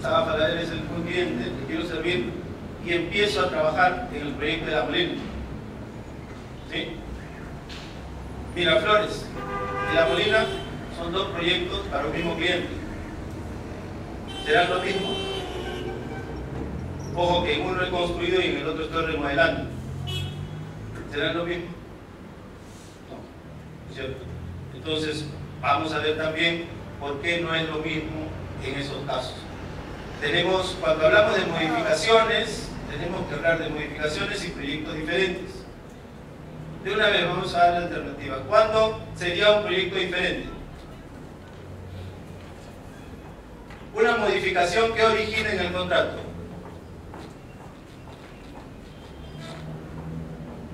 Saga Falabella es el cliente, le quiero servir, y empiezo a trabajar en el proyecto de La Molina. ¿Sí? Miraflores y La Molina son dos proyectos para un mismo cliente. ¿Serán lo mismo? Ojo que en uno he construido y en el otro estoy remodelando. ¿Serán lo mismo? No, ¿cierto? Entonces, vamos a ver también por qué no es lo mismo en esos casos. Cuando hablamos de modificaciones, tenemos que hablar de modificaciones y proyectos diferentes. De una vez vamos a dar la alternativa. ¿Cuándo sería un proyecto diferente? Una modificación que origine en el contrato.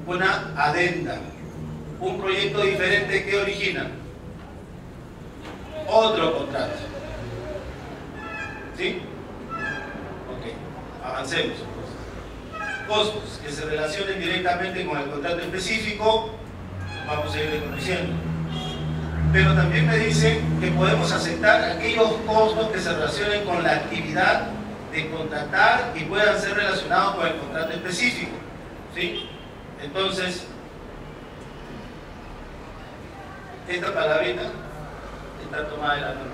Una adenda. Un proyecto diferente que origina otro contrato. ¿Sí? Ok, avancemos. Costos que se relacionen directamente con el contrato específico, vamos a ir reconociendo. Pero también me dicen que podemos aceptar aquellos costos que se relacionen con la actividad de contratar y puedan ser relacionados con el contrato específico. ¿Sí? Entonces, esta palabrita está tomada de la norma.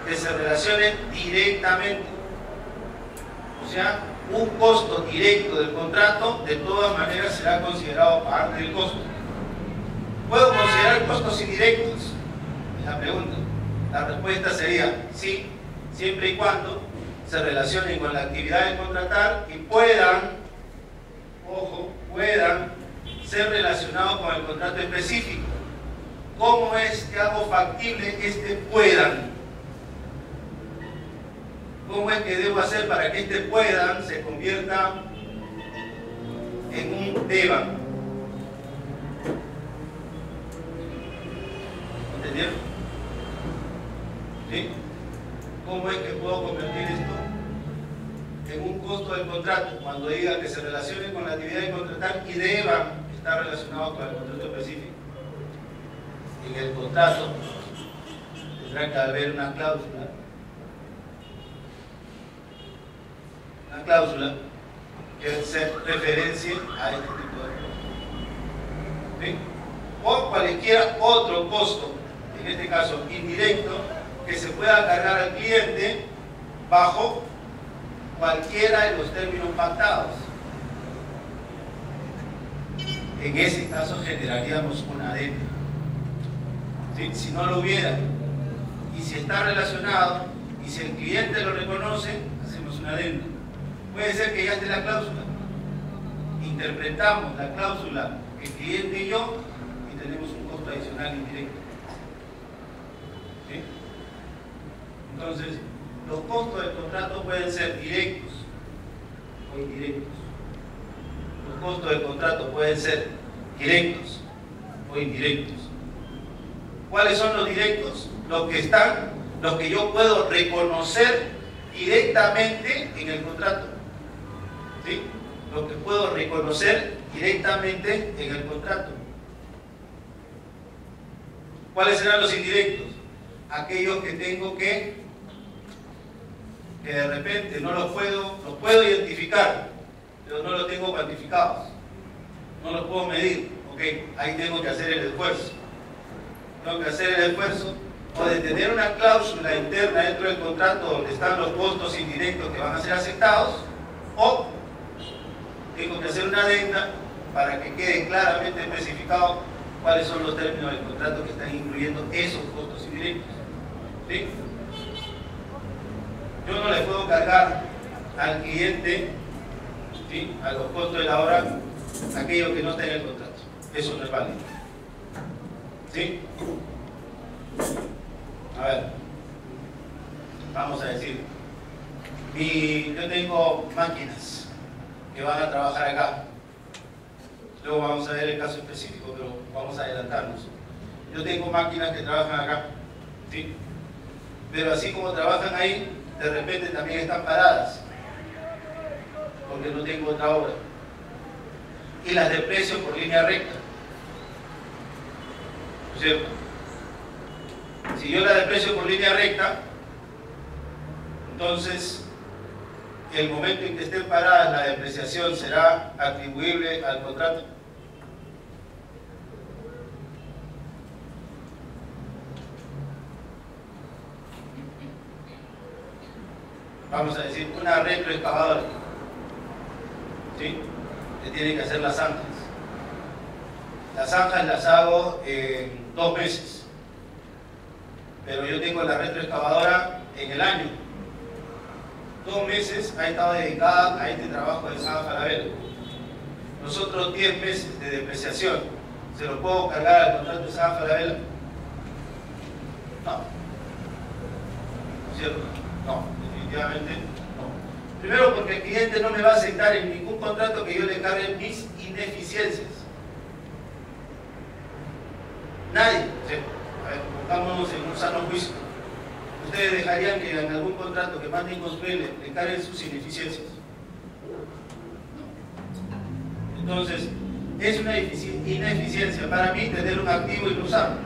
Que se relacionen directamente. O sea, un costo directo del contrato de todas maneras será considerado parte del costo. ¿Puedo considerar costos indirectos? Es la pregunta. La respuesta sería sí, siempre y cuando se relacionen con la actividad de contratar y puedan, ojo, puedan ser relacionados con el contrato específico. ¿Cómo es que hago factible este puedan? ¿Cómo es que debo hacer para que este puedan se convierta en un deban? ¿Entendieron? ¿Sí? ¿Cómo es que puedo convertir esto en un costo del contrato? Cuando diga que se relacione con la actividad de contratar y deban estar relacionados con el contrato específico. En el contrato tendrá que haber una cláusula que se referencie a este tipo de cosas. ¿Sí? O cualquier otro costo, en este caso indirecto, que se pueda cargar al cliente bajo cualquiera de los términos pactados. En ese caso generaríamos una adenda. ¿Sí? Si no lo hubiera, y si está relacionado, y si el cliente lo reconoce, hacemos una adenda. Puede ser que ya esté la cláusula. Interpretamos la cláusula el cliente y yo y tenemos un costo adicional indirecto. ¿Sí? Entonces, los costos del contrato pueden ser directos o indirectos. Los costos del contrato pueden ser directos o indirectos. ¿Cuáles son los directos? Los que yo puedo reconocer directamente en el contrato. ¿Sí? Lo que puedo reconocer directamente en el contrato. ¿Cuáles serán los indirectos? Aquellos que tengo que de repente no los puedo identificar, pero no los tengo cuantificados. No los puedo medir. Ok, ahí tengo que hacer el esfuerzo. Tengo que hacer el esfuerzo o de tener una cláusula interna dentro del contrato donde están los costos indirectos que van a ser aceptados, o tengo que hacer una adenda para que quede claramente especificado cuáles son los términos del contrato que están incluyendo esos costos indirectos. ¿Sí? Yo no le puedo cargar al cliente, ¿sí?, a los costos de la obra, aquello que no está en el contrato. Eso no es válido. ¿Sí? A ver, vamos a decir, yo tengo máquinas que van a trabajar acá. Luego vamos a ver el caso específico, pero vamos a adelantarnos. Yo tengo máquinas que trabajan acá, ¿sí? Pero así como trabajan ahí, de repente también están paradas, porque no tengo otra obra. Y las deprecio por línea recta, ¿no es cierto? Si yo la deprecio por línea recta, entonces el momento en que estén paradas, la depreciación será atribuible al contrato. Vamos a decir, una retroexcavadora, ¿sí?, que tiene que hacer las zanjas. Las zanjas las hago en 2 meses, pero yo tengo la retroexcavadora en el año. 2 meses ha estado dedicada a este trabajo de San Falabella. Nosotros 10 meses de depreciación, ¿se lo puedo cargar al contrato de San Falabella? No. ¿Cierto? No, definitivamente no. Primero porque el cliente no me va a aceptar en ningún contrato que yo le cargue mis ineficiencias. Nadie. ¿Sí? A ver, pongámonos en un sano juicio. ¿Ustedes dejarían que en algún contrato que manden construir le carguen sus ineficiencias? No. Entonces, es una ineficiencia para mí tener un activo y no usarlo.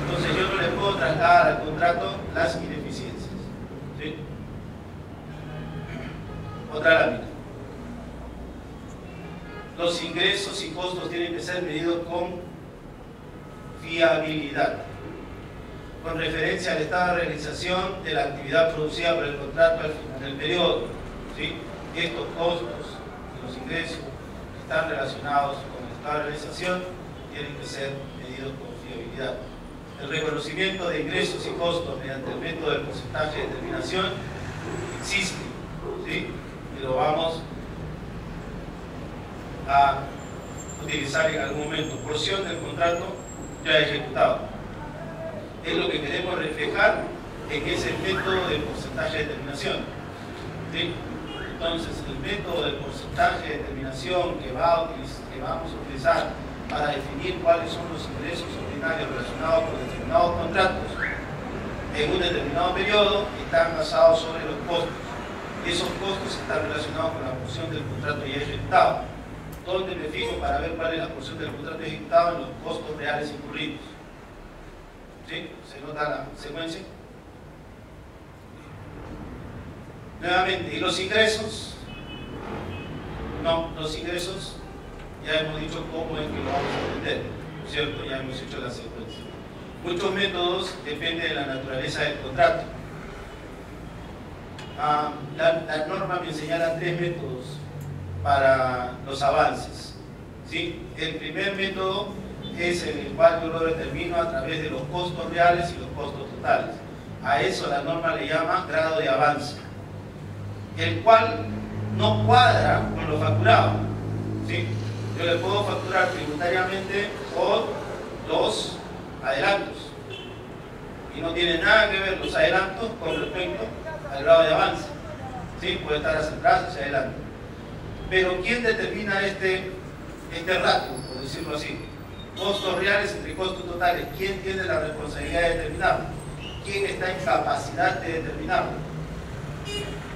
Entonces yo no le puedo trasladar al contrato las ineficiencias. ¿Sí? Otra lámina. Los ingresos y costos tienen que ser medidos con fiabilidad, con referencia al estado de realización de la actividad producida por el contrato al final del periodo. ¿Sí? Estos costos y los ingresos que están relacionados con el estado de realización tienen que ser medidos con fiabilidad. El reconocimiento de ingresos y costos mediante el método del porcentaje de determinación existe, ¿sí?, y lo vamos a utilizar en algún momento. Porción del contrato ya ejecutado. Es lo que queremos reflejar en ese método de porcentaje de determinación. ¿Sí? Entonces, el método del porcentaje de determinación que vamos a utilizar para definir cuáles son los ingresos ordinarios relacionados con determinados contratos en un determinado periodo están basados sobre los costos. Y esos costos están relacionados con la porción del contrato ya ejecutado. ¿Dónde me fijo para ver cuál es la porción del contrato ejecutado? En los costos reales incurridos. ¿Sí? ¿Se nota la secuencia? Nuevamente, ¿y los ingresos? No, los ingresos ya hemos dicho cómo es que lo vamos a entender, ¿cierto? Ya hemos hecho la secuencia. Muchos métodos dependen de la naturaleza del contrato. La norma me señala 3 métodos para los avances. ¿Sí? El primer método es en el cual yo lo determino a través de los costos reales y los costos totales. A eso la norma le llama grado de avance, el cual no cuadra con lo facturado. ¿Sí? Yo le puedo facturar tributariamente por los adelantos y no tiene nada que ver los adelantos con respecto al grado de avance. ¿Sí? Puede estar hacia atrás, hacia adelante. Pero ¿quién determina este ratio, por decirlo así? Costos reales entre costos totales. ¿Quién tiene la responsabilidad de determinarlo? ¿Quién está en capacidad de determinarlo?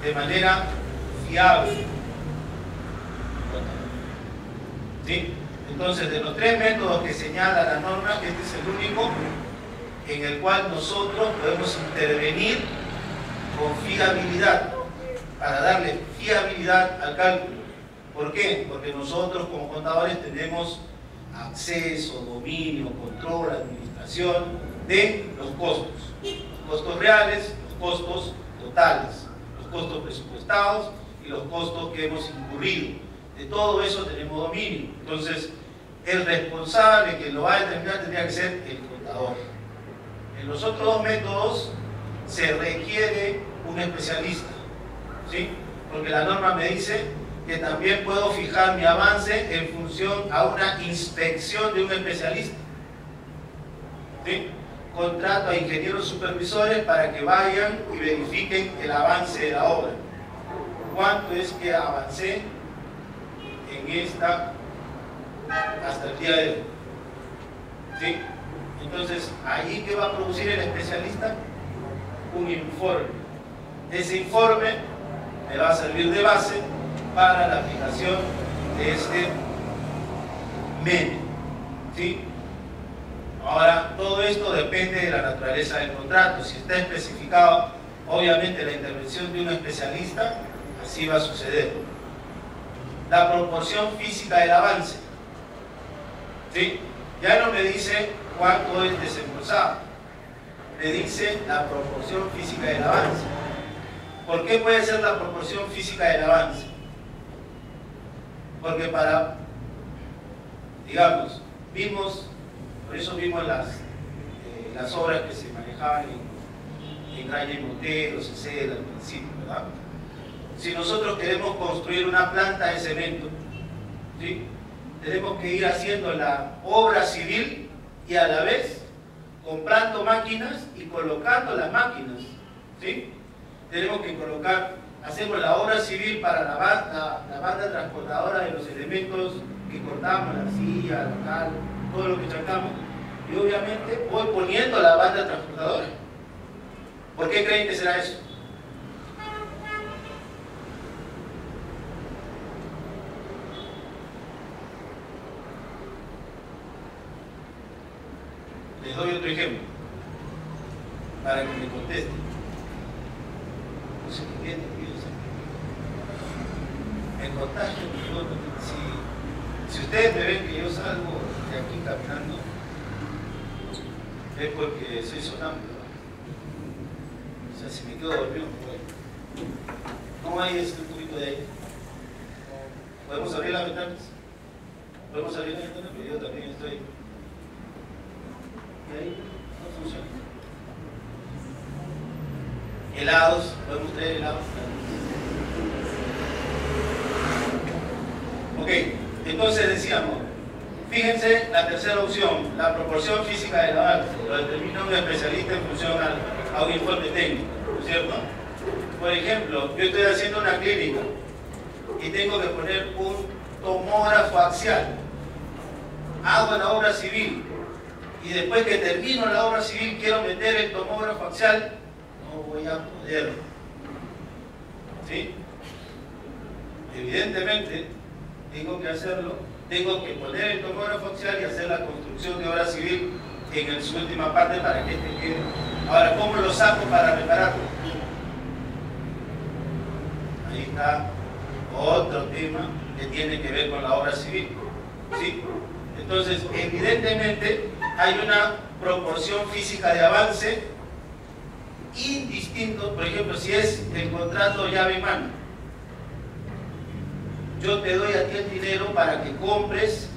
De manera fiable. ¿Sí? Entonces, de los 3 métodos que señala la norma, este es el único en el cual nosotros podemos intervenir con fiabilidad, para darle fiabilidad al cálculo. ¿Por qué? Porque nosotros como contadores tenemos acceso, dominio, control, administración de los costos reales, los costos totales, los costos presupuestados y los costos que hemos incurrido. De todo eso tenemos dominio. Entonces, el responsable que lo va a determinar tendría que ser el contador. En los otros 2 métodos se requiere un especialista, ¿sí? Porque la norma me dice que también puedo fijar mi avance en función a una inspección de un especialista, ¿sí? Contrato a ingenieros supervisores para que vayan y verifiquen el avance de la obra. ¿Cuánto es que avancé en esta hasta el día de hoy? ¿Sí? Entonces, ¿ahí qué va a producir el especialista? Un informe. Ese informe me va a servir de base para la aplicación de este MEN. ¿Sí? Ahora, todo esto depende de la naturaleza del contrato. Si está especificado, obviamente, la intervención de un especialista, así va a suceder. La proporción física del avance. ¿Sí? Ya no me dice cuánto es desembolsado. Me dice la proporción física del avance. ¿Por qué puede ser la proporción física del avance? Porque digamos, por eso vimos las obras que se manejaban en Calle Montero, CECEL al principio, ¿verdad? Si nosotros queremos construir una planta de cemento, ¿sí? Tenemos que ir haciendo la obra civil y a la vez comprando máquinas y colocando las máquinas, ¿sí? Tenemos que hacemos la obra civil para la banda transportadora de los elementos que cortamos, la arcilla, la cal, todo lo que sacamos, y obviamente voy poniendo la banda transportadora. ¿Por qué creen que será eso? Les doy otro ejemplo para que me contesten. No se entiende, me contagio. Si ustedes me ven que yo salgo de aquí caminando, es porque soy sonámbulo. O sea, si me quedo dormido, pues, ¿cómo hay un poquito de aire? ¿Podemos abrir las ventanas? ¿Podemos abrir las ventanas? Porque yo también estoy. Y ahí no funciona. Helados, podemos traer helados. Ok, entonces decíamos, fíjense la tercera opción, la proporción física del avance, lo determina un especialista en función a un informe técnico, ¿no es cierto? Por ejemplo, yo estoy haciendo una clínica y tengo que poner un tomógrafo axial, hago la obra civil y después que termino la obra civil quiero meter el tomógrafo axial, no voy a poder, ¿sí? Evidentemente tengo que hacerlo, tengo que poner el tomógrafo axial y hacer la construcción de obra civil en su última parte para que este quede. Ahora, ¿cómo lo saco para repararlo? Ahí está otro tema que tiene que ver con la obra civil, ¿sí? Entonces, evidentemente hay una proporción física de avance indistinto. Por ejemplo, si es el contrato llave y mano, yo te doy a ti el dinero para que compres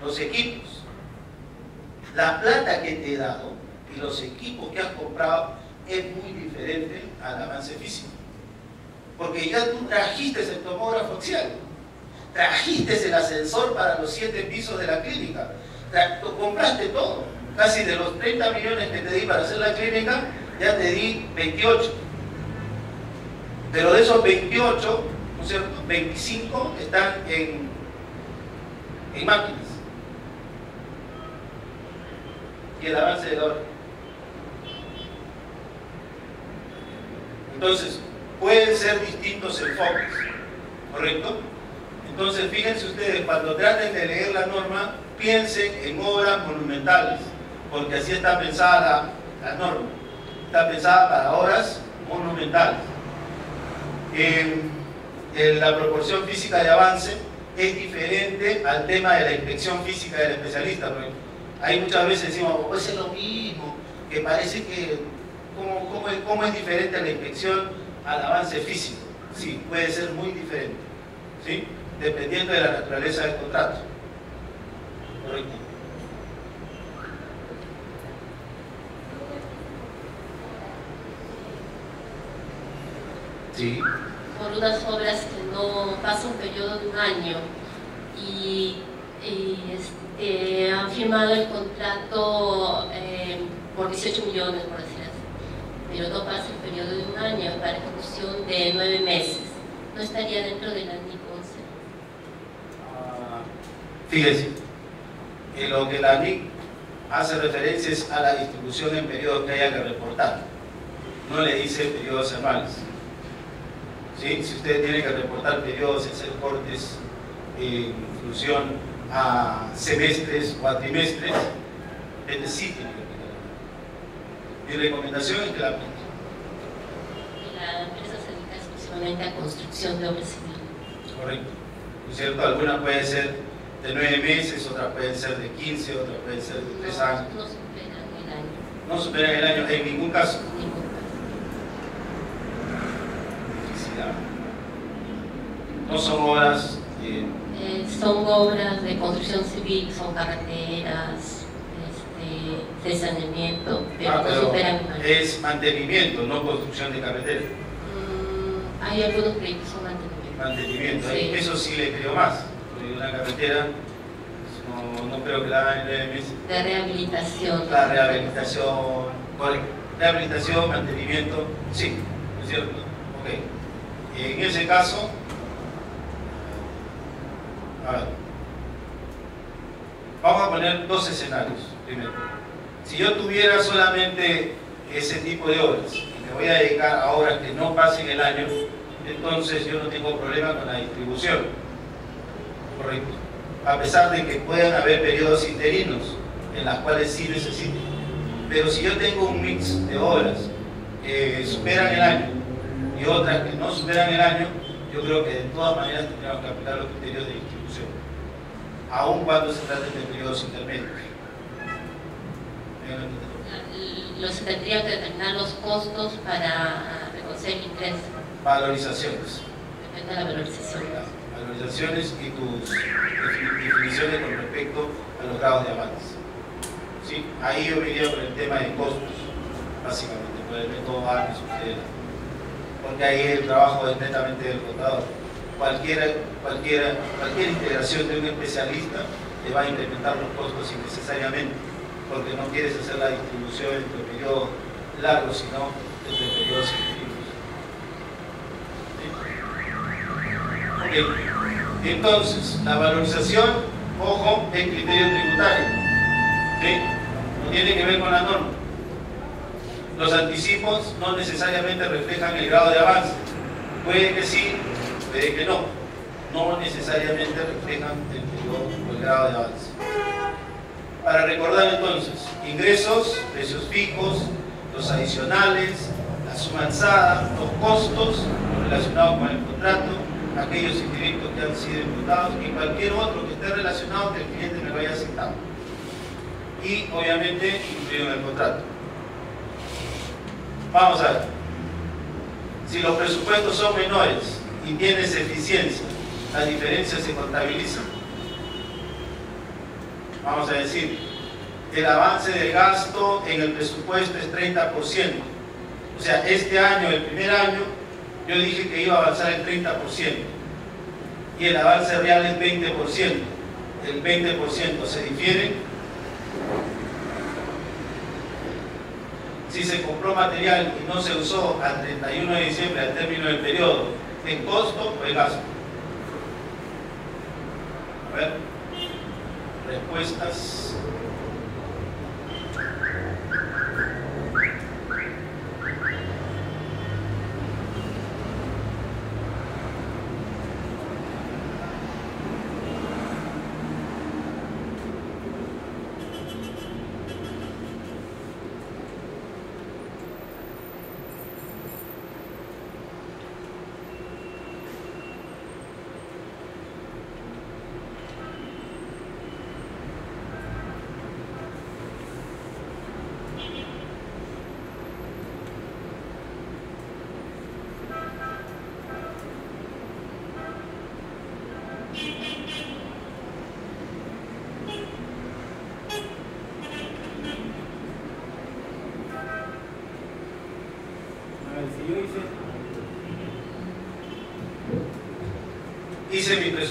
los equipos. La plata que te he dado y los equipos que has comprado es muy diferente al avance físico. Porque ya tú trajiste el tomógrafo axial, trajiste el ascensor para los 7 pisos de la clínica, compraste todo. Casi de los 30 millones que te di para hacer la clínica, ya te di 28. Pero de esos 28, ¿no es cierto?, 25 están en máquinas. Y el avance de la obra. Entonces, pueden ser distintos enfoques, ¿correcto? Entonces, fíjense ustedes, cuando traten de leer la norma, piensen en obras monumentales, porque así está pensada la norma. Está pensada para obras monumentales. La proporción física de avance es diferente al tema de la inspección física del especialista, porque ahí muchas veces decimos, pues es lo mismo, que parece que, ¿cómo es diferente la inspección al avance físico? Sí, puede ser muy diferente, ¿sí?, dependiendo de la naturaleza del contrato. Correcto. Sí. por unas obras que no pasa un periodo de un año y han firmado el contrato por 18 millones, por decir así, pero no pasa el periodo de un año para ejecución de 9 meses. ¿No estaría dentro de la NIC 11? Fíjese, lo que la NIC hace referencia es a la distribución en periodos que haya que reportar. No le dice periodos anuales. ¿Sí? Si usted tiene que reportar periodos, hacer cortes en función a semestres o a trimestres, él sí tiene que aplicar. Mi recomendación es que la aplique. La empresa se dedica exclusivamente a construcción de obras civiles. Correcto. ¿No es cierto? Algunas pueden ser de 9 meses, otras pueden ser de 15, otras pueden ser de 3 años. No superan el año. No superan el año en ningún caso. No son obras... son obras de construcción civil, son carreteras, de saneamiento, pero no superan el año. Es mantenimiento, no construcción de carretera. Hay algunos proyectos que son mantenimiento. Sí. Eso sí le creo más, porque una carretera no creo que la hagan en 9 meses. De rehabilitación. La rehabilitación, correcto. Rehabilitación, mantenimiento, sí, ¿no es cierto? Ok. En ese caso, a ver, vamos a poner dos escenarios primero. Si yo tuviera solamente ese tipo de obras y me voy a dedicar a obras que no pasen el año, entonces yo no tengo problema con la distribución, correcto, a pesar de que puedan haber periodos interinos en las cuales sí necesito. Pero si yo tengo un mix de obras que superan el año y otras que no superan el año, yo creo que de todas maneras tendríamos que aplicar los criterios de distribución, aun cuando se trate de periodos intermedios. Se tendría que determinar los costos para reconocer el ingreso. Valorizaciones. Depende de la valorización. Valorizaciones y tus definiciones con respecto a los grados de avance. ¿Sí? Ahí yo me iría por el tema de costos, básicamente, por el método A que sucede. Porque ahí el trabajo es netamente del contador. Cualquier integración de un especialista te va a incrementar los costos innecesariamente, porque no quieres hacer la distribución entre periodos largos, sino entre periodos interinos. ¿Sí? Okay. Entonces, la valorización, ojo, es criterio tributario. ¿Sí? No tiene que ver con la norma. Los anticipos no necesariamente reflejan el grado de avance. Puede que sí, puede que no. No necesariamente reflejan el periodo o el grado de avance. Para recordar entonces, ingresos, precios fijos, los adicionales, la suma alzada, los costos relacionados con el contrato, aquellos indirectos que han sido imputados y cualquier otro que esté relacionado que el cliente me vaya aceptando. Y obviamente incluido en el contrato. Vamos a ver. Si los presupuestos son menores y tienes eficiencia, las diferencias se contabilizan. Vamos a decir, el avance del gasto en el presupuesto es 30%. O sea, este año, el primer año, yo dije que iba a avanzar el 30%. Y el avance real es 20%. El 20% se difiere. Si se compró material y no se usó al 31 de diciembre, al término del periodo, ¿en costo o en gasto? A ver, respuestas.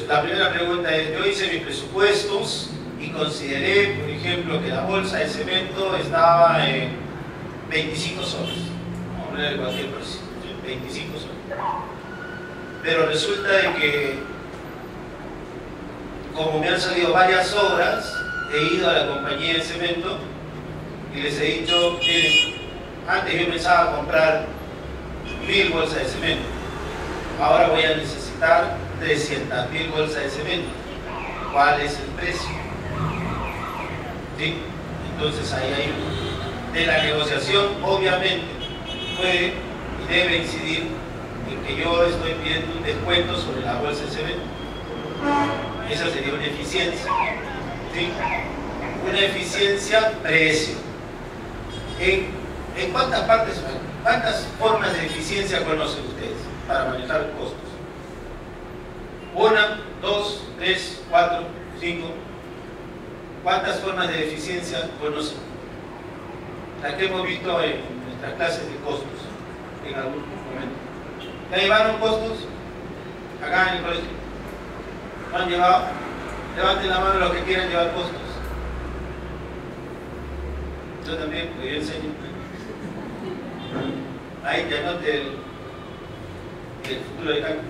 la primera pregunta es, yo hice mis presupuestos y consideré, por ejemplo, que la bolsa de cemento estaba en 25 soles. Vamos a poner cualquier precio, 25 soles. Pero resulta de que, como me han salido varias obras, he ido a la compañía de cemento y les he dicho, miren, antes yo pensaba comprar 1000 bolsas de cemento, ahora voy a necesitar 300.000 bolsas de cemento. ¿Cuál es el precio? ¿Sí? Entonces ahí hay de la negociación, obviamente puede y debe incidir en que yo estoy pidiendo un descuento sobre la bolsa de cemento. Esa sería una eficiencia. ¿Sí? Una eficiencia precio. ¿En cuántas partes, cuántas formas de eficiencia conocen ustedes para manejar costos? 1, 2, 3, 4, 5. ¿Cuántas formas de eficiencia conocen? Las que hemos visto en nuestras clases de costos en algún momento. ¿Ya llevaron costos acá en el colegio? ¿Lo han llevado? Levanten la mano los que quieran llevar costos. Yo también, porque yo enseño. Ahí te anote el futuro de cambio.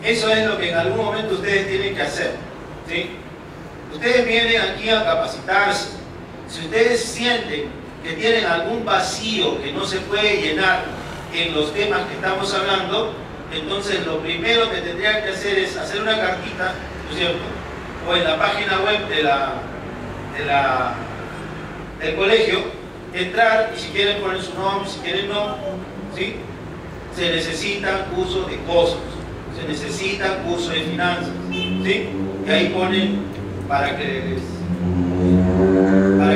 Eso es lo que en algún momento ustedes tienen que hacer, ¿sí? Ustedes vienen aquí a capacitarse. Si ustedes sienten que tienen algún vacío que no se puede llenar en los temas que estamos hablando, entonces lo primero que tendrían que hacer es hacer una cartita, ¿no es cierto? O en la página web del colegio, entrar y si quieren poner su nombre, si quieren no, ¿sí? Se necesitan cursos de costos, se necesitan cursos de finanzas, ¿sí? Y ahí ponen para que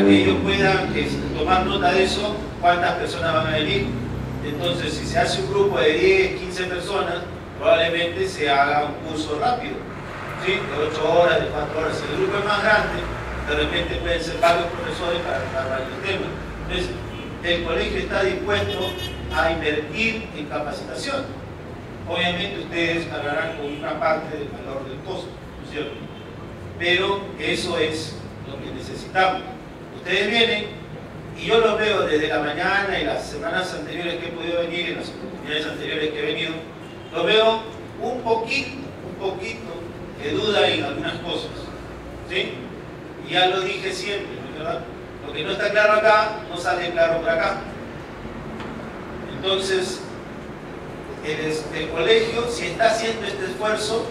ellos puedan tomar nota de eso, cuántas personas van a venir. Entonces, si se hace un grupo de 10, 15 personas, probablemente se haga un curso rápido, ¿sí? De 8 horas, de 4 horas. Si el grupo es más grande, de repente pueden ser varios profesores para varios temas. Entonces, el colegio está dispuesto a invertir en capacitación. Obviamente ustedes cargarán con una parte del valor del costo, ¿no es cierto? Pero eso es lo que necesitamos. Ustedes vienen y yo los veo desde la mañana y las semanas anteriores que he podido venir, en las oportunidades anteriores que he venido, los veo un poquito de duda en algunas cosas, ¿sí? Y ya lo dije siempre, ¿verdad? Lo que no está claro acá, no sale claro por acá. Entonces, el colegio, si está haciendo este esfuerzo,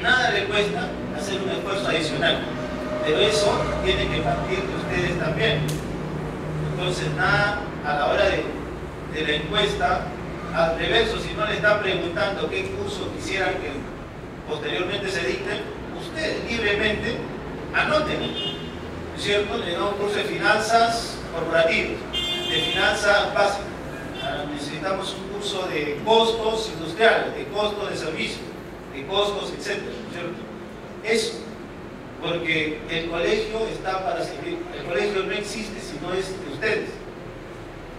nada le cuesta hacer un esfuerzo adicional. Pero eso tiene que partir de ustedes también. Entonces, nada, a la hora de la encuesta, al reverso, si no le están preguntando qué curso quisieran que posteriormente se dicten, ustedes libremente anoten, ¿no es cierto? Le dan un curso de finanzas corporativas, de finanzas básicas. Necesitamos un curso de costos industriales, de costos de servicios, de costos, etc. ¿No es cierto? Eso, porque el colegio está para servir. El colegio no existe si no es de ustedes,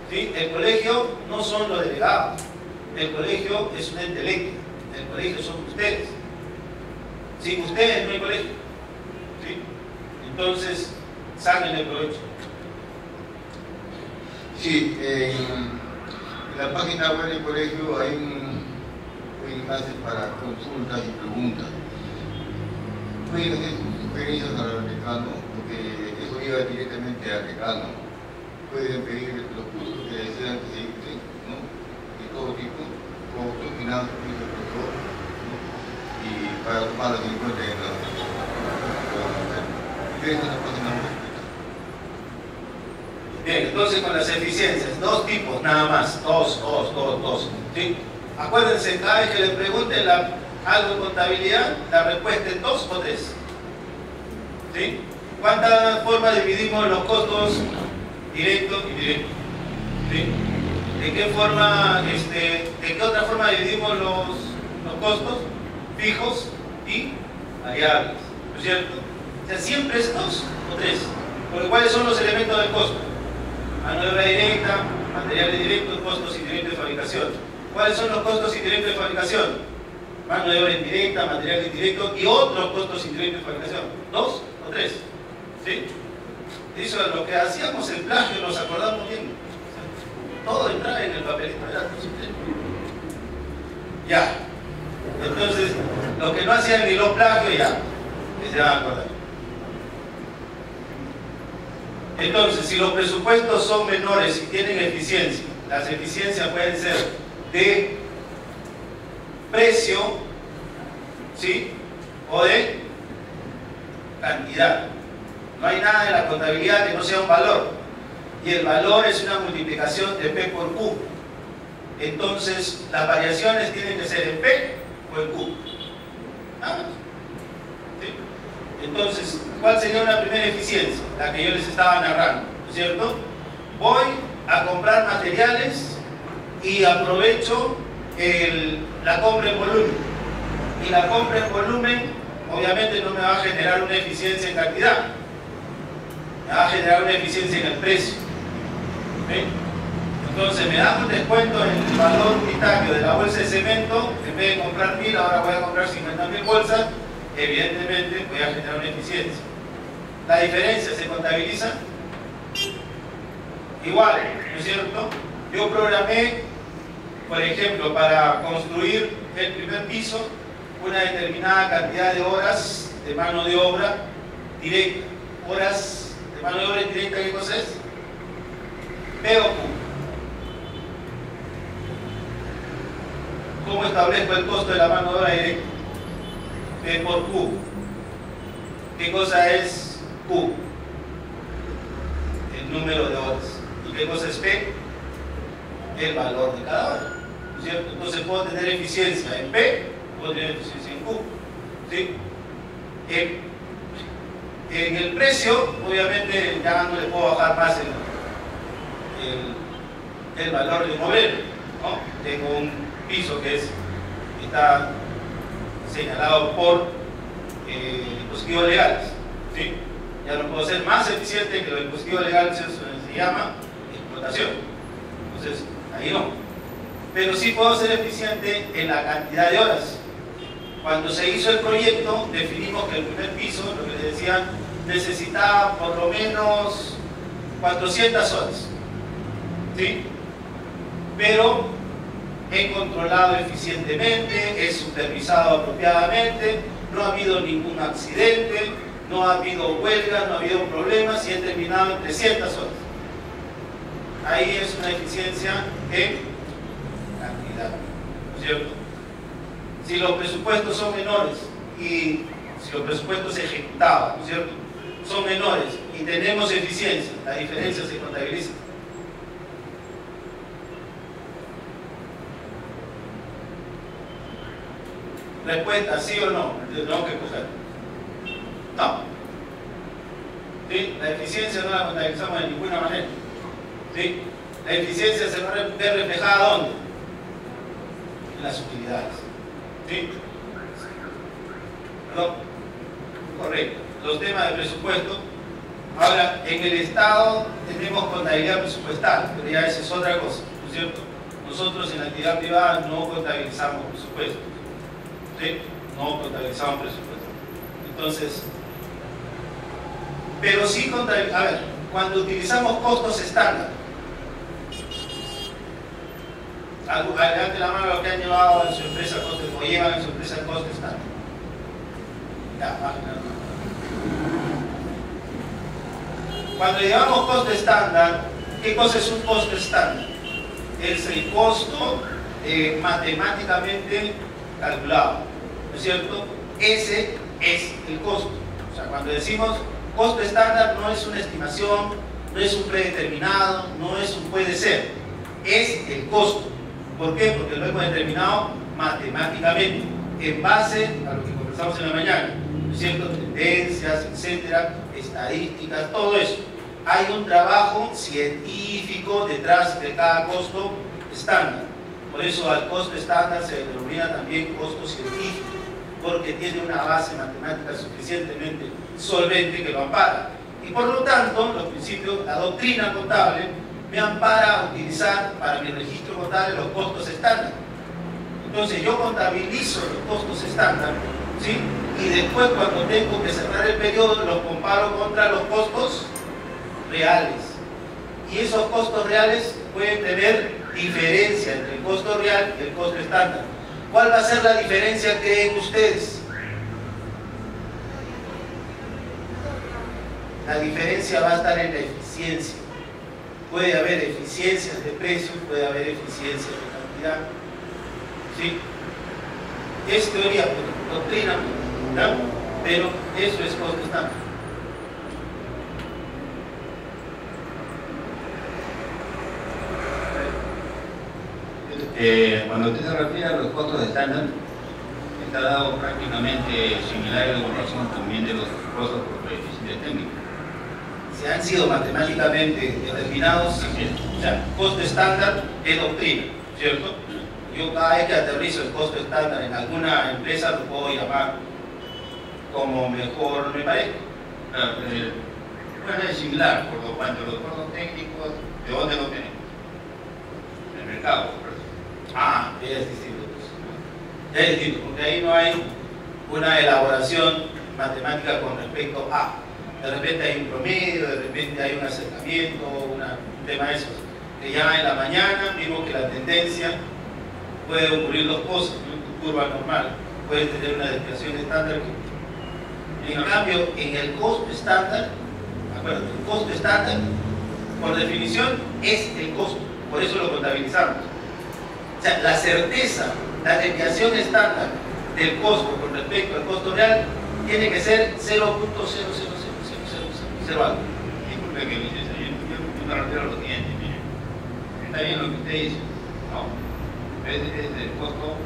¿sí? El colegio no son los delegados, el colegio es un ente electo, el colegio son ustedes. Sin ustedes no hay colegio, ¿sí? Entonces, sáquenle provecho. Sí, en la página web del colegio hay un enlace para consultas y preguntas. Pueden hacer sus sugerencias al decano, porque eso llega directamente al decano. Pueden pedir los cursos que desean que se dicten, ¿no? De todo tipo, costos, finanzas, profesor, ¿no? Y para tomarlas en cuenta en la página web. Bien, entonces con las eficiencias, dos tipos nada más, dos, ¿sí? Acuérdense, cada vez que les pregunten algo en contabilidad, la respuesta es 2 o 3, ¿sí? ¿Cuántas formas dividimos los costos directos y indirectos? ¿Sí? ¿De qué otra forma dividimos los costos fijos y variables? ¿No es cierto? O sea, siempre es 2 o 3. Porque ¿cuáles son los elementos del costo? Mano de obra directa, materiales directos, costos indirectos de fabricación. ¿Cuáles son los costos indirectos de fabricación? Mano de obra indirecta, material indirecto y otros costos indirectos de fabricación. ¿2 o 3? ¿Sí? Eso es lo que hacíamos en plagio, nos acordamos bien. Todo entraba en el papelito de datos. Ya. Entonces, los que no hacían ni los plagios, ya. Que se van a acordar. Entonces, si los presupuestos son menores y tienen eficiencia, las eficiencias pueden ser de precio, ¿sí? O de cantidad. No hay nada en la contabilidad que no sea un valor. Y el valor es una multiplicación de P por Q. Entonces, las variaciones tienen que ser en P o en Q. Nada más. ¿Sí? Entonces, ¿cuál sería una primera eficiencia? La que yo les estaba narrando, ¿no es cierto? Voy a comprar materiales y aprovecho la compra en volumen. Y la compra en volumen, obviamente, no me va a generar una eficiencia en cantidad. Me va a generar una eficiencia en el precio. ¿Sí? Entonces me dan un descuento en el valor unitario de la bolsa de cemento. En vez de comprar 1000, ahora voy a comprar 50.000 bolsas. Evidentemente voy a generar una eficiencia. ¿La diferencia se contabiliza? Igual, ¿no es cierto? Yo programé, por ejemplo, para construir el primer piso, una determinada cantidad de horas de mano de obra directa. Horas de mano de obra indirecta, ¿qué cosa es? P o Q. ¿Cómo establezco el costo de la mano de obra directa? P por Q. ¿Qué cosa es Q? El número de horas. ¿Y qué cosa es P? El valor de cada hora. ¿No es cierto? Entonces puedo tener eficiencia en P, puedo tener eficiencia en Q. ¿Sí? En el precio, obviamente, ya no le puedo bajar más el valor de un obrero, ¿no? Tengo un piso que está señalado por dispositivos legales, ¿sí? Ya no puedo ser más eficiente que los dispositivos legales, eso se llama explotación. Entonces, ahí no. Pero sí puedo ser eficiente en la cantidad de horas. Cuando se hizo el proyecto, definimos que el primer piso, lo que les decía, necesitaba por lo menos 400 horas. ¿Sí? Pero he controlado eficientemente, he supervisado apropiadamente, no ha habido ningún accidente, no ha habido huelgas, no ha habido problemas y he terminado en 300 horas. Ahí es una eficiencia en cantidad, ¿no es cierto? Si los presupuestos son menores y si los presupuestos ejecutados, ¿no es cierto?, son menores y tenemos eficiencia, la diferencia se contabiliza. Respuesta, sí o no, tenemos que coger. No. ¿Sí? La eficiencia no la contabilizamos de ninguna manera. ¿Sí? La eficiencia se va a ver reflejada ¿dónde? En las utilidades. ¿Sí? ¿Perdón? Correcto. Los temas de presupuesto. Ahora, en el Estado tenemos contabilidad presupuestal, pero ya esa es otra cosa, ¿no es cierto? Nosotros en la actividad privada no contabilizamos presupuestos. ¿Sí? No contabilizamos presupuestos. Entonces, pero sí contabilizamos. A ver, cuando utilizamos costos estándar, adelante la mano lo que han llevado en su empresa costos, o llevan en su empresa el costo estándar. Ya, bajen. Cuando llevamos costo estándar, ¿qué cosa es un costo estándar? Es el costo matemáticamente calculado, ¿no es cierto? Ese es el costo. O sea, cuando decimos costo estándar no es una estimación, no es un predeterminado, no es un puede ser, es el costo. ¿Por qué? Porque lo hemos determinado matemáticamente, en base a lo que conversamos en la mañana, ¿no es cierto? Tendencias, etcétera, estadísticas, todo eso. Hay un trabajo científico detrás de cada costo estándar. Por eso al costo estándar se le denomina también costo científico, porque tiene una base matemática suficientemente solvente que lo ampara. Y por lo tanto, los principios, la doctrina contable me ampara a utilizar para mi registro contable los costos estándar. Entonces yo contabilizo los costos estándar, ¿sí? Y después cuando tengo que cerrar el periodo los comparo contra los costos reales. Y esos costos reales pueden tener diferencia entre el costo real y el costo estándar. ¿Cuál va a ser la diferencia, creen ustedes? La diferencia va a estar en la eficiencia. Puede haber eficiencias de precio, puede haber eficiencias de cantidad. ¿Sí? Es teoría, doctrina, ¿no? Pero eso es costo estándar. Cuando usted se refiere a los costos estándar, está dado prácticamente similar a la evaluación también de los costos por coeficiente técnico. Se han sido matemáticamente determinados, o sea, costo estándar es doctrina, ¿cierto? Yo cada vez que aterrizo el costo estándar en alguna empresa lo puedo llamar como mejor me parezca. Claro, bueno, es similar, por lo cuanto los costos técnicos, ¿de dónde los tenemos? En el mercado, por eso. Ah, es distinto. Es distinto, porque ahí no hay una elaboración matemática con respecto a. De repente hay un promedio, de repente hay un acercamiento, un tema de esos. Que ya en la mañana vimos que la tendencia puede ocurrir dos cosas, ¿no? Curva normal, puede tener una desviación estándar. En cambio, en el costo estándar, acuérdate, el costo estándar, por definición, es el costo, por eso lo contabilizamos. O sea, la certeza, la desviación estándar del costo con respecto al costo real tiene que ser 0.0000000 algo. Disculpe que yo me refiero a lo siguiente, mire. Está bien lo que usted dice, ¿no? Es el costo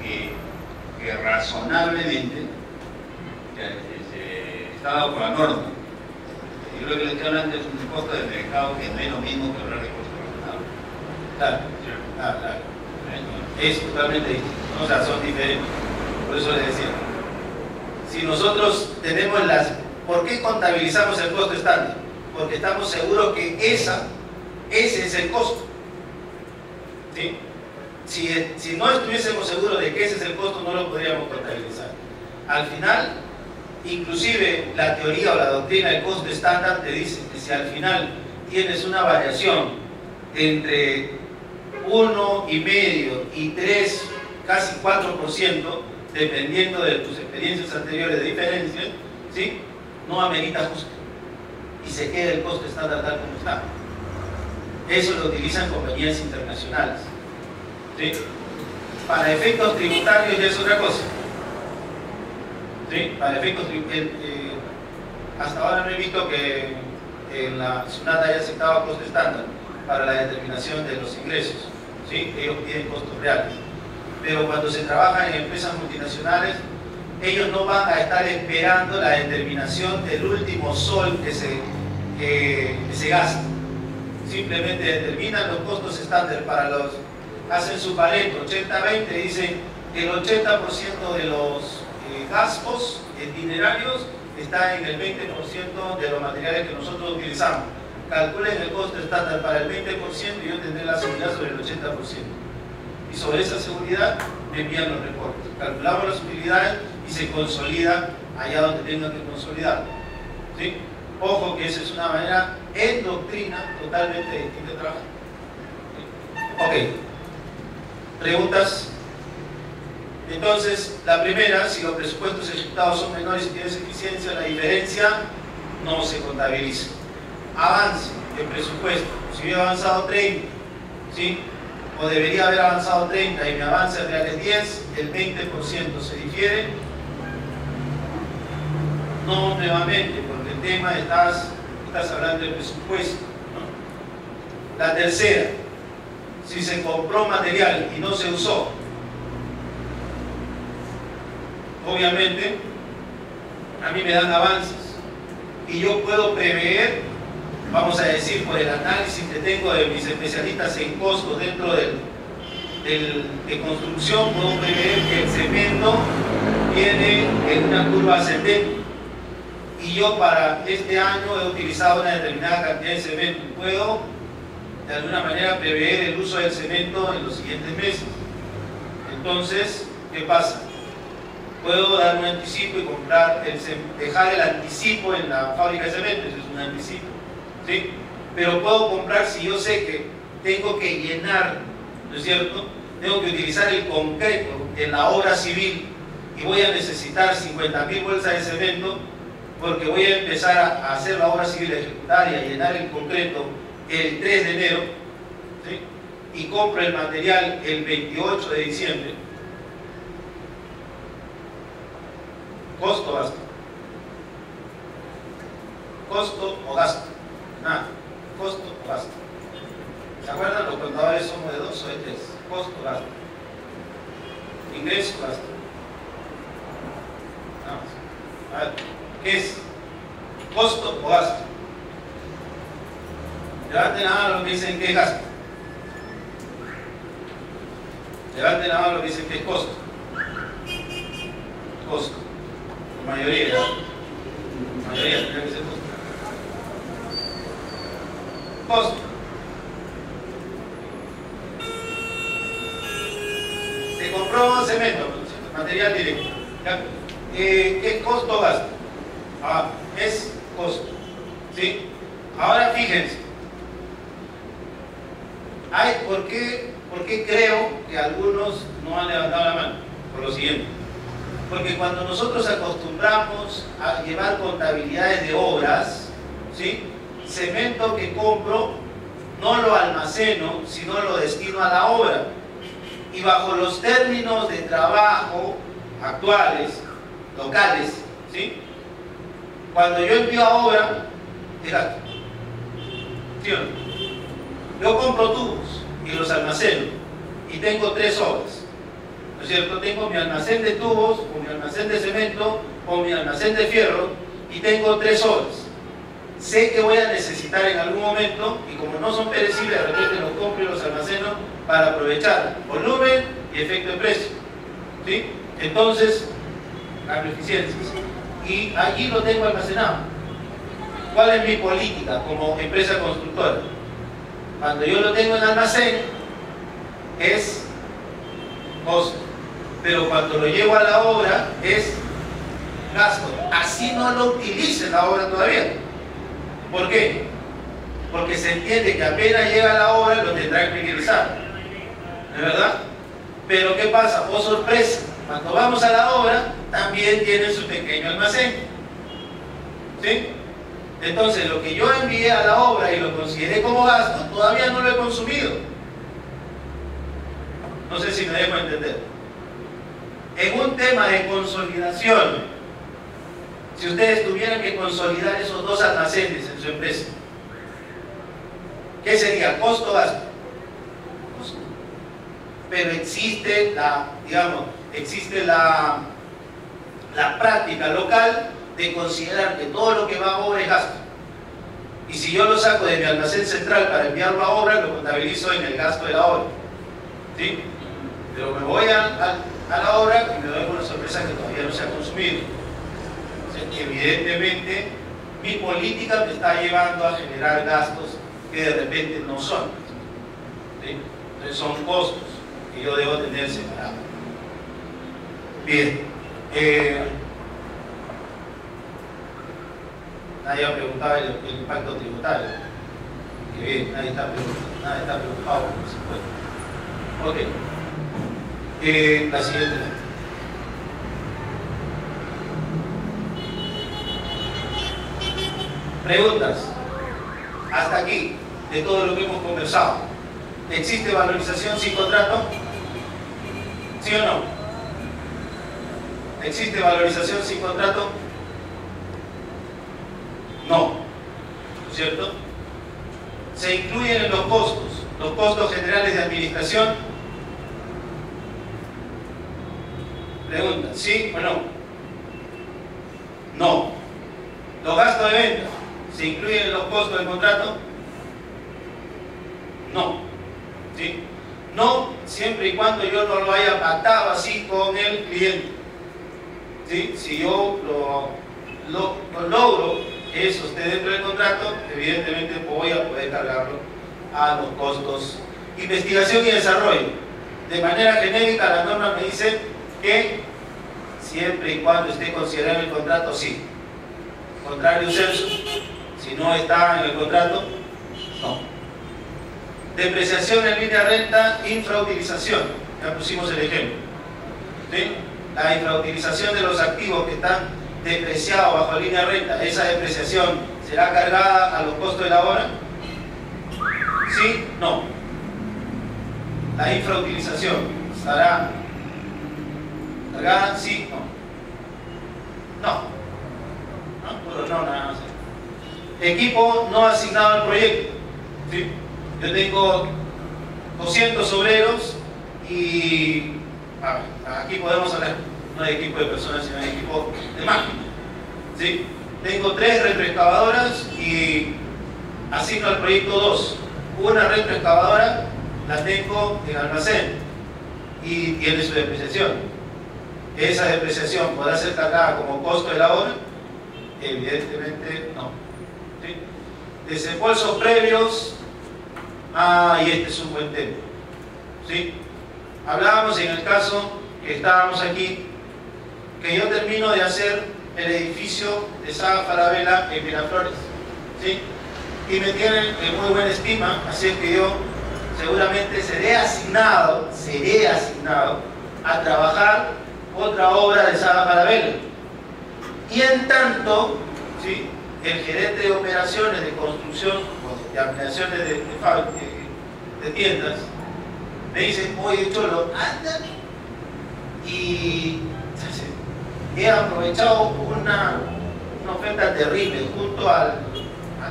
que razonablemente está dado por la norma. Yo creo que le estoy hablando es un costo del mercado que no es lo mismo que hablar de costo razonable. Claro, claro. Es totalmente distinto, o sea, son diferentes. Por eso les decía, si nosotros tenemos las... ¿Por qué contabilizamos el costo estándar? Porque estamos seguros que ese es el costo. ¿Sí? Si no estuviésemos seguros de que ese es el costo, no lo podríamos contabilizar. Al final, inclusive la teoría o la doctrina del costo estándar te dice que si al final tienes una variación entre 1,5 y 3, casi 4%, dependiendo de tus experiencias anteriores de diferencia, ¿sí? No amerita ajuste y se queda el costo estándar tal como está. Eso lo utilizan compañías internacionales, ¿sí? Para efectos tributarios ya es otra cosa, ¿sí? Para efectos hasta ahora no he visto que en la SUNAT haya aceptado costo estándar para la determinación de los ingresos, ¿sí? Ellos piden costos reales, pero cuando se trabaja en empresas multinacionales ellos no van a estar esperando la determinación del último sol que se gasta. Simplemente determinan los costos estándar para los... Hacen su Pareto, 80-20, dicen que el 80% de los gastos dinerarios está en el 20% de los materiales que nosotros utilizamos. Calculen el costo estándar para el 20% y yo tendré la seguridad sobre el 80%. Y sobre esa seguridad me envían los reportes. Calculamos las utilidades y se consolida allá donde tengan que consolidar. ¿Sí? Ojo que esa es una manera en doctrina totalmente distinta de trabajar. ¿Sí? Ok. ¿Preguntas? Entonces, la primera, si los presupuestos ejecutados son menores y tienes eficiencia, la diferencia no se contabiliza. Avance el presupuesto. Si yo he avanzado 30, ¿sí? O debería haber avanzado 30 y mi avance real es 10, el 20% se difiere. No nuevamente, porque el tema estás hablando de presupuesto, ¿no? La tercera, si se compró material y no se usó, obviamente a mí me dan avances y yo puedo prever, vamos a decir, por el análisis que tengo de mis especialistas en costos dentro de construcción, puedo prever que el cemento viene en una curva ascendente y yo para este año he utilizado una determinada cantidad de cemento y puedo de alguna manera prever el uso del cemento en los siguientes meses. Entonces, ¿qué pasa? Puedo dar un anticipo y comprar, dejar el anticipo en la fábrica de cemento, eso es un anticipo, ¿sí? Pero puedo comprar si yo sé que tengo que llenar, ¿no es cierto? Tengo que utilizar el concreto en la obra civil y voy a necesitar 50.000 bolsas de cemento porque voy a empezar a hacer la obra civil, a ejecutar y a llenar el concreto el 3 de enero, ¿sí? Y compro el material el 28 de diciembre. ¿Costo o gasto? ¿Costo o gasto? Nada. ¿Costo o gasto? ¿Se acuerdan? Los contadores somos de 2 o de 3. ¿Costo o gasto? ¿Ingreso o gasto? Vamos. A ver, ¿qué es? ¿Costo o gasto? Levanten la mano los que dicen que es gasto. Levanten la mano los que dicen que es costo. Costo. La mayoría, ¿no? La mayoría tendría que ser costo. Costo. Se compró cemento, material directo. ¿Qué es costo o gasto? Es costo. ¿Sí? Ahora fíjense. ¿Por qué creo que algunos no han levantado la mano? Por lo siguiente. Porque cuando nosotros acostumbramos a llevar contabilidades de obras, ¿sí? Cemento que compro no lo almaceno, sino lo destino a la obra. Y bajo los términos de trabajo actuales, locales, ¿sí? Cuando yo envío a obra, es gasto. ¿Sí o no? Yo compro tubos y los almaceno y tengo 3 obras, ¿no es cierto? Tengo mi almacén de tubos, o mi almacén de cemento, o mi almacén de fierro y tengo 3 obras. Sé que voy a necesitar en algún momento y como no son perecibles, de repente los compro y los almaceno para aprovechar volumen y efecto de precio, ¿sí? Entonces, cambio eficiencias y allí lo tengo almacenado. ¿Cuál es mi política como empresa constructora? Cuando yo lo tengo en almacén es costo, pero cuando lo llevo a la obra es gasto. Así no lo utilice en la obra todavía. ¿Por qué? Porque se entiende que apenas llega a la obra lo tendrá que utilizar, ¿de verdad? Pero ¿qué pasa? Oh sorpresa, cuando vamos a la obra también tienen su pequeño almacén, ¿sí? Entonces lo que yo envié a la obra y lo consideré como gasto, todavía no lo he consumido. No sé si me dejo entender. En un tema de consolidación, si ustedes tuvieran que consolidar esos 2 almacenes en su empresa, ¿qué sería? ¿Costo o gasto? Costo. Pero existe la práctica local de considerar que todo lo que va a obra es gasto. Y si yo lo saco de mi almacén central para enviarlo a obra, lo contabilizo en el gasto de la obra, ¿sí? Pero me voy a la obra y me doy con una sorpresa que todavía no se ha consumido. Entonces, evidentemente, mi política me está llevando a generar gastos que de repente no son, ¿sí? Entonces son costos que yo debo tener separados. Bien. Nadie ha preguntado el impacto tributario. Que bien, nadie está preocupado por supuesto. Ok. La siguiente. Preguntas. Hasta aquí, de todo lo que hemos conversado. ¿Existe valorización sin contrato? ¿Sí o no? ¿Existe valorización sin contrato? No, ¿no es cierto? ¿Se incluyen en los costos generales de administración? Pregunta, ¿sí o no? No. ¿Los gastos de venta se incluyen en los costos del contrato? No. ¿Sí? No, siempre y cuando yo no lo haya pactado así con el cliente. ¿Sí? Si yo lo logro eso esté dentro del contrato, evidentemente voy a poder cargarlo a los costos. Investigación y desarrollo. De manera genérica, la norma me dice que siempre y cuando esté considerado en el contrato, sí. Contrario censo, si no está en el contrato, no. Depreciación en línea de renta, infrautilización. Ya pusimos el ejemplo. ¿Sí? La infrautilización de los activos que están depreciados bajo línea de renta, ¿esa depreciación será cargada a los costos de la obra? ¿Sí? No. La infrautilización estará cargada, sí, no. No, nada más. Equipo no asignado al proyecto. ¿Sí? Yo tengo 200 obreros y aquí podemos hablar no de equipo de personas, sino de equipo de máquinas. ¿Sí? Tengo 3 retroexcavadoras y asigno al proyecto 2. Una retroexcavadora la tengo en almacén y tiene su depreciación. ¿Esa depreciación podrá ser cargada como costo de la obra? Evidentemente no. ¿Sí? Desembolsos previos. Y este es un buen tema. ¿Sí? Hablábamos en el caso que estábamos aquí, que yo termino de hacer el edificio de Saga Falabella en Miraflores. ¿Sí? Y me tienen en muy buena estima, así es que yo seguramente seré asignado a trabajar otra obra de Saga Falabella. Y en tanto, ¿sí?, el gerente de operaciones de construcción o de ampliaciones de tiendas me dice: oye Cholo, anda, y he aprovechado una oferta terrible junto al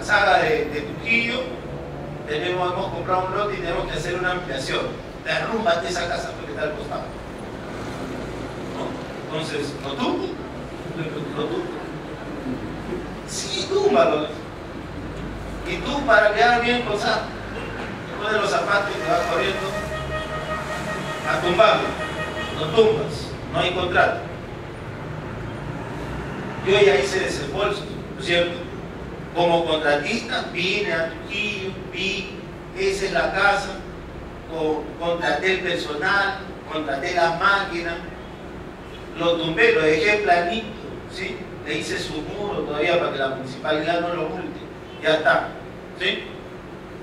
Saga de Trujillo. Hemos comprado un lote y tenemos que hacer una ampliación. Derrúmbate esa casa porque está al costado. ¿No? Entonces, ¿lo tumbo? Sí, túmbalo. Y tú, para quedar bien con Saga, te pones los zapatos y te vas corriendo a tumbarlo. Lo tumbas, no hay contrato. Yo ya hice desembolsos, ¿no es cierto? Como contratista vine a Trujillo, vi, esa es la casa, contraté el personal, contraté las máquinas, lo tumbé, lo dejé planito, ¿sí? Le hice su muro todavía para que la municipalidad no lo multe, ya está, ¿sí?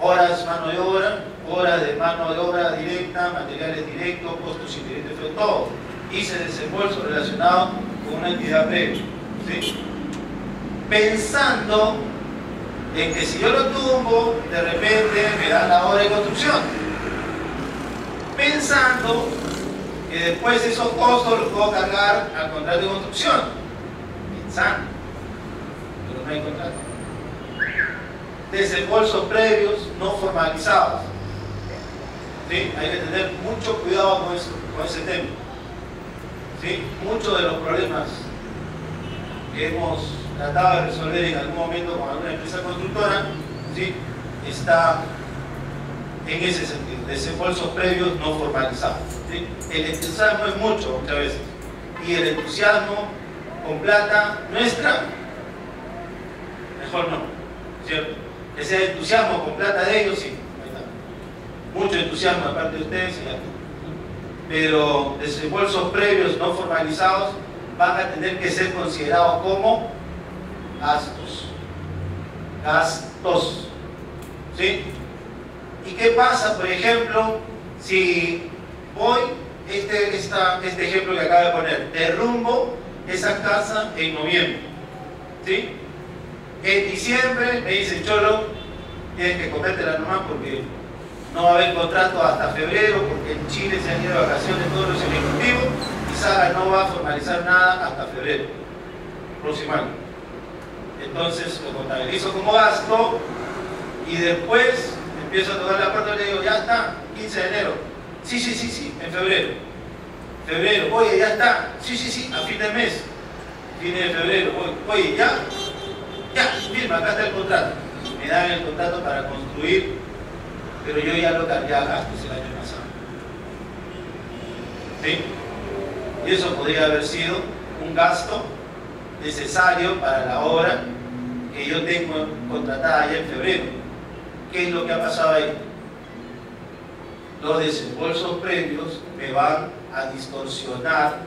Horas mano de obra, horas de mano de obra directa, materiales directos, costos indirectos, fue todo. Hice desembolso relacionado con una entidad previa, ¿sí? Pensando en que si yo lo tumbo, de repente me dan la obra de construcción. Pensando que después esos costos los puedo cargar al contrato de construcción. Pensando. Pero no hay contrato. Desembolsos previos no formalizados. ¿Sí? Hay que tener mucho cuidado con ese tema. ¿Sí? Muchos de los problemas que hemos tratado de resolver en algún momento con alguna empresa constructora, ¿sí?, está en ese sentido, desembolsos previos no formalizados. ¿Sí? El entusiasmo es mucho muchas veces, y el entusiasmo con plata nuestra, mejor no, ¿cierto? Que sea entusiasmo con plata de ellos, sí, ahí está. Mucho entusiasmo de parte de ustedes, sí, pero desembolsos previos no formalizados van a tener que ser considerados como gastos, ¿sí? ¿Y qué pasa, por ejemplo, si voy, este ejemplo que acabo de poner, derrumbo esa casa en noviembre, ¿sí? En diciembre me dicen: Cholo, tienes que comértela nomás porque no va a haber contrato hasta febrero, porque en Chile se han ido de vacaciones todos los ejecutivos y Saga no va a formalizar nada hasta febrero, próximo año. Entonces lo contabilizo como gasto y después empiezo a tocar la puerta y le digo: ya está, 15 de enero. Sí, en febrero. Oye, ya está. Sí, a fin de mes. Fin de febrero. Oye, ya, firma, acá está el contrato. Me dan el contrato para construir, pero yo ya lo cargué a gastos el año pasado. ¿Sí? Y eso podría haber sido un gasto necesario para la obra que yo tengo contratada ya en febrero. ¿Qué es lo que ha pasado ahí? los desembolsos previos me van a distorsionar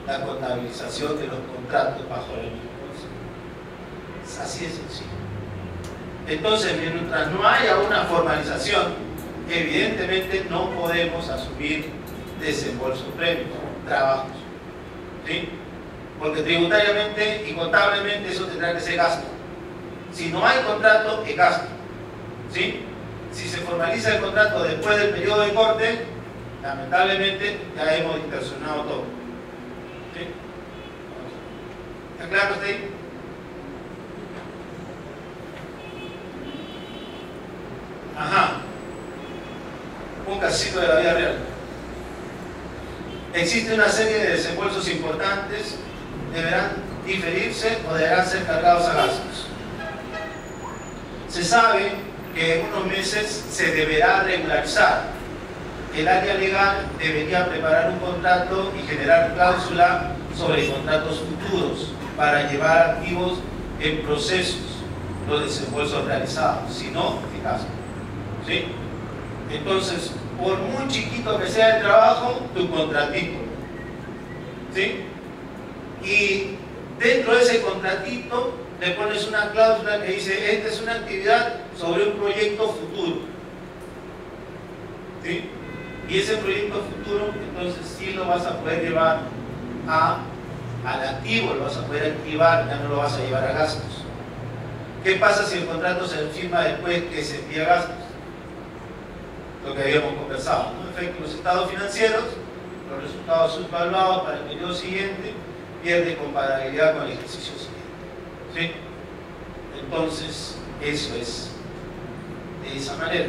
la contabilización de los contratos bajo el mismo concepto. Es así de sencillo. Entonces, mientras no haya una formalización, evidentemente no podemos asumir desembolsos previos, trabajos. ¿Sí? Porque tributariamente y contablemente eso tendrá que ser gasto. Si no hay contrato, es gasto. ¿Sí? Si se formaliza el contrato después del periodo de corte, lamentablemente ya hemos distorsionado todo. ¿Sí? ¿Está claro usted? Ajá. Un casito de la vida real. Existe una serie de desembolsos importantes, deberán diferirse o deberán ser cargados a gastos. Se sabe que en unos meses se deberá regularizar. El área legal debería preparar un contrato y generar cláusula sobre contratos futuros para llevar activos en procesos los desembolsos realizados, si no, eficaz. ¿Sí? Entonces, por muy chiquito que sea el trabajo, tu contratito. ¿Sí? Y dentro de ese contratito le pones una cláusula que dice: esta es una actividad sobre un proyecto futuro. ¿Sí? Y ese proyecto futuro, entonces sí lo vas a poder llevar al activo, lo vas a poder activar, ya no lo vas a llevar a gastos. ¿Qué pasa si el contrato se firma después que se envía gastos? Lo que habíamos conversado, ¿no? Efecto los estados financieros, los resultados subvaluados para el periodo siguiente, pierde comparabilidad con el ejercicio siguiente. ¿Sí? Entonces, eso es de esa manera.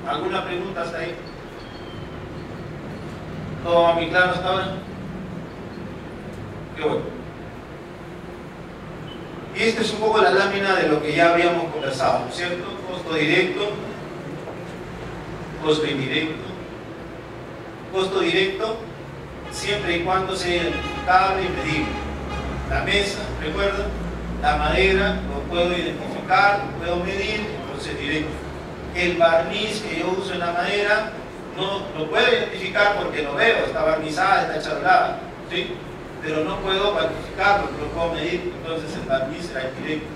¿Alguna pregunta hasta ahí? ¿Todo va muy claro hasta ahora? Qué bueno. Y esta es un poco la lámina de lo que ya habíamos conversado, ¿no es cierto? Costo directo, costo indirecto. Costo directo siempre y cuando sea identificable y medible. La mesa, ¿recuerdan? La madera, lo puedo identificar, lo puedo medir, entonces directo. El barniz que yo uso en la madera, no lo puedo identificar porque lo veo, está barnizada, está charlada, ¿sí? Pero no puedo cuantificarlo, no lo puedo medir, entonces el barniz será indirecto.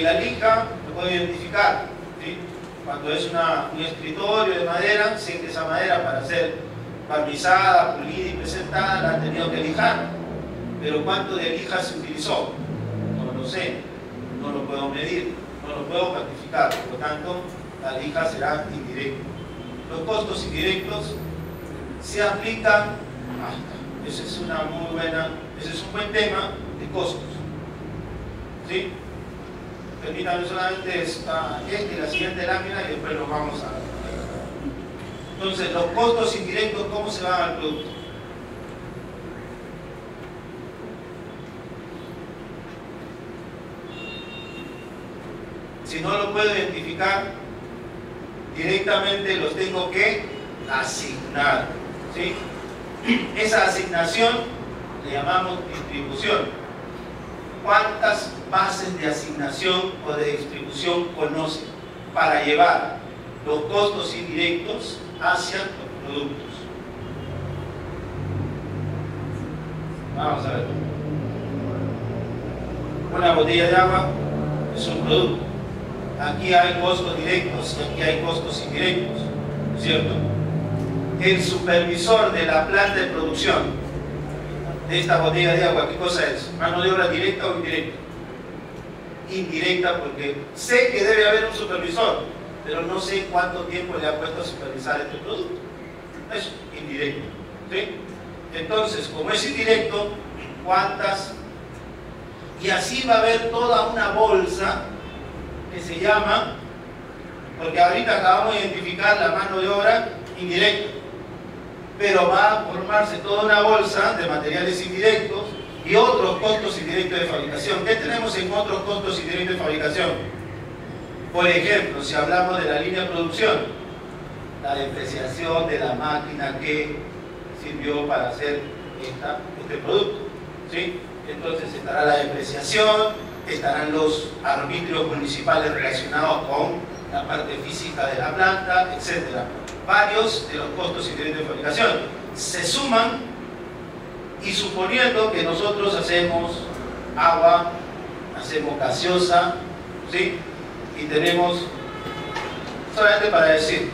La lija lo puedo identificar, ¿sí? Cuando es un escritorio de madera, sé que esa madera para ser barnizada, pulida y presentada la han tenido que lijar, pero ¿cuánto de lija se utilizó? No lo sé, no lo puedo medir, no lo puedo cuantificar, por lo tanto la lija será indirecta. Los costos indirectos se aplican, ese es un buen tema de costos. ¿Sí? Permítanme solamente esta y la siguiente lámina y después nos vamos a... Entonces, los costos indirectos, ¿cómo se van al producto? Si no lo puedo identificar directamente, los tengo que asignar. ¿Sí? Esa asignación le llamamos distribución. ¿Cuántas bases de asignación o de distribución conocen para llevar los costos indirectos hacia los productos? Vamos a ver. Una botella de agua es un producto. Aquí hay costos directos y aquí hay costos indirectos, ¿cierto? El supervisor de la planta de producción de esta botella de agua, ¿qué cosa es? ¿Mano de obra directa o indirecta? Indirecta, porque sé que debe haber un supervisor, pero no sé cuánto tiempo le ha puesto a supervisar este producto. Es indirecto, ¿sí? Entonces, como es indirecto, ¿cuántas? Y así va a haber toda una bolsa que se llama, porque ahorita acabamos de identificar la mano de obra indirecta, pero va a formarse toda una bolsa de materiales indirectos y otros costos indirectos de fabricación. ¿Qué tenemos en otros costos indirectos de fabricación? Por ejemplo, si hablamos de la línea de producción, la depreciación de la máquina que sirvió para hacer este producto, ¿sí? Entonces estará la depreciación, estarán los arbitrios municipales relacionados con la parte física de la planta, etc. varios de los costos indirectos de fabricación. Se suman y suponiendo que nosotros hacemos agua, hacemos gaseosa, ¿sí? Y tenemos, solamente para decir,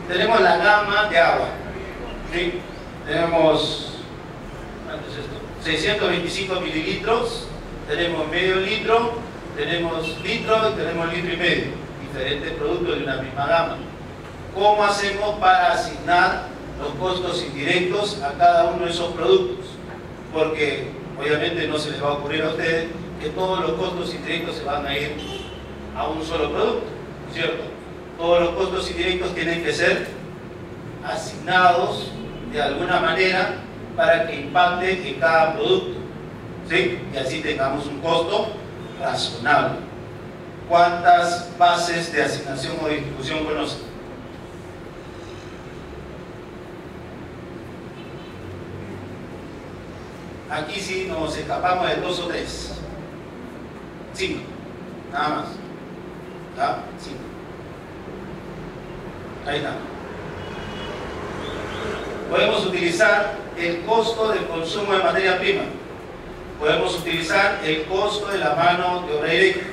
tenemos la gama de agua, ¿sí? Tenemos, ¿cuánto es esto? 625 mililitros, tenemos medio litro, tenemos litro y tenemos litro y medio, diferentes productos de una misma gama. ¿Cómo hacemos para asignar los costos indirectos a cada uno de esos productos? Porque obviamente no se les va a ocurrir a ustedes que todos los costos indirectos se van a ir a un solo producto, ¿cierto? Todos los costos indirectos tienen que ser asignados de alguna manera para que impacte en cada producto, ¿sí? Y así tengamos un costo razonable. ¿Cuántas bases de asignación o distribución conocen? Aquí sí nos escapamos de 2 o 3. 5, nada más. ¿Ya? 5. Ahí está. Podemos utilizar el costo del consumo de materia prima. Podemos utilizar el costo de la mano de obra directa.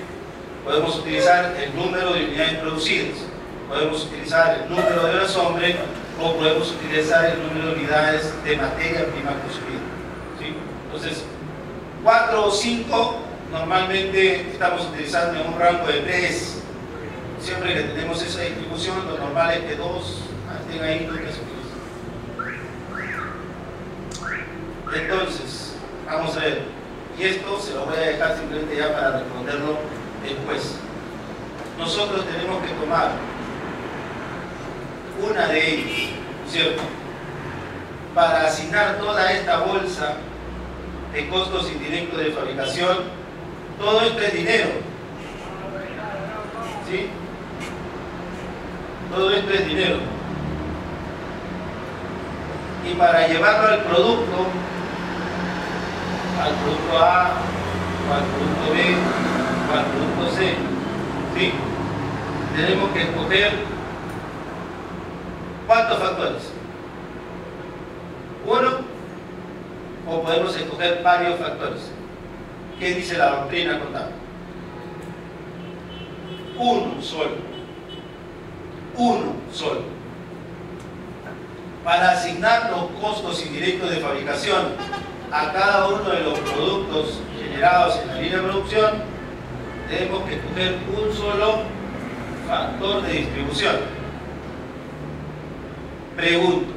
Podemos utilizar el número de unidades producidas. Podemos utilizar el número de horas hombre o podemos utilizar el número de unidades de materia prima consumida. ¿Sí? Entonces, 4 o 5 normalmente estamos utilizando en un rango de 3. Siempre que tenemos esa distribución, lo normal es que 2 estén ahí, no que se utilicen. Entonces, vamos a ver, y esto se lo voy a dejar simplemente ya para responderlo después. Nosotros tenemos que tomar una de ellas, ¿cierto? Para asignar toda esta bolsa de costos indirectos de fabricación, todo esto es dinero, ¿sí? Todo esto es dinero. Y para llevarlo al producto A, o al producto B, o al producto C, ¿sí? Tenemos que escoger ¿cuántos factores? ¿Uno? ¿O podemos escoger varios factores? ¿Qué dice la doctrina contable? Uno solo. Uno solo. Para asignar los costos indirectos de fabricación a cada uno de los productos generados en la línea de producción, tenemos que escoger un solo factor de distribución. Pregunto,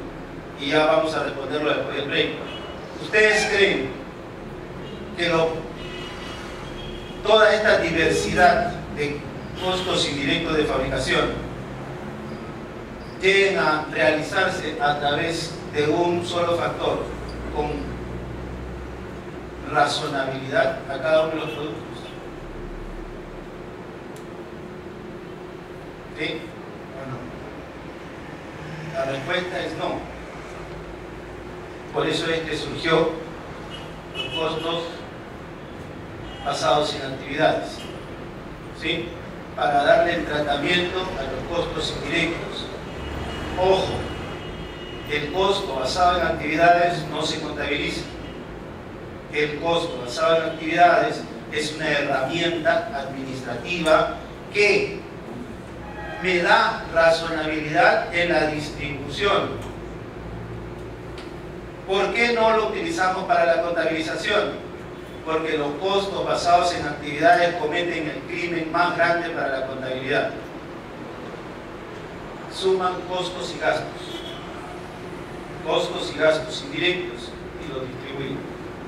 y ya vamos a responderlo después del break. ¿Ustedes creen que toda esta diversidad de costos indirectos de fabricación lleguen a realizarse a través de un solo factor con razonabilidad a cada uno de los productos? ¿Sí o no? La respuesta es no. Por eso es que surgió los costos basados en actividades, ¿sí? Para darle el tratamiento a los costos indirectos. Ojo, el costo basado en actividades no se contabiliza. El costo basado en actividades es una herramienta administrativa que me da razonabilidad en la distribución. ¿Por qué no lo utilizamos para la contabilización? Porque los costos basados en actividades cometen el crimen más grande para la contabilidad. Suman costos y gastos. Costos y gastos indirectos y los distribuyen.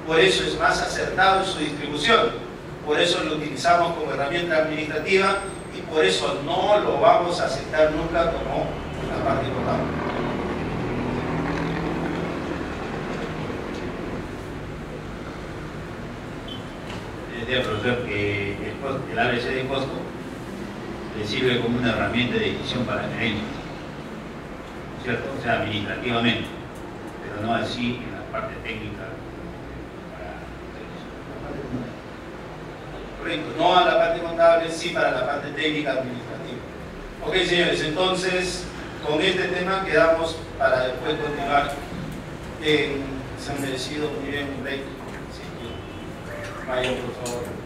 Por eso es más acertado en su distribución. Por eso lo utilizamos como herramienta administrativa y por eso no lo vamos a aceptar nunca como la parte contable. Decía el profesor que el ABC de costo le sirve como una herramienta de decisión para la gerencia, ¿cierto? O sea, administrativamente, pero no así en la parte técnica. Correcto, no a la parte contable, sí para la parte técnica administrativa. Ok, señores, entonces con este tema quedamos para después continuar en... Se han merecido muy bien un break. Sí, vayan por favor.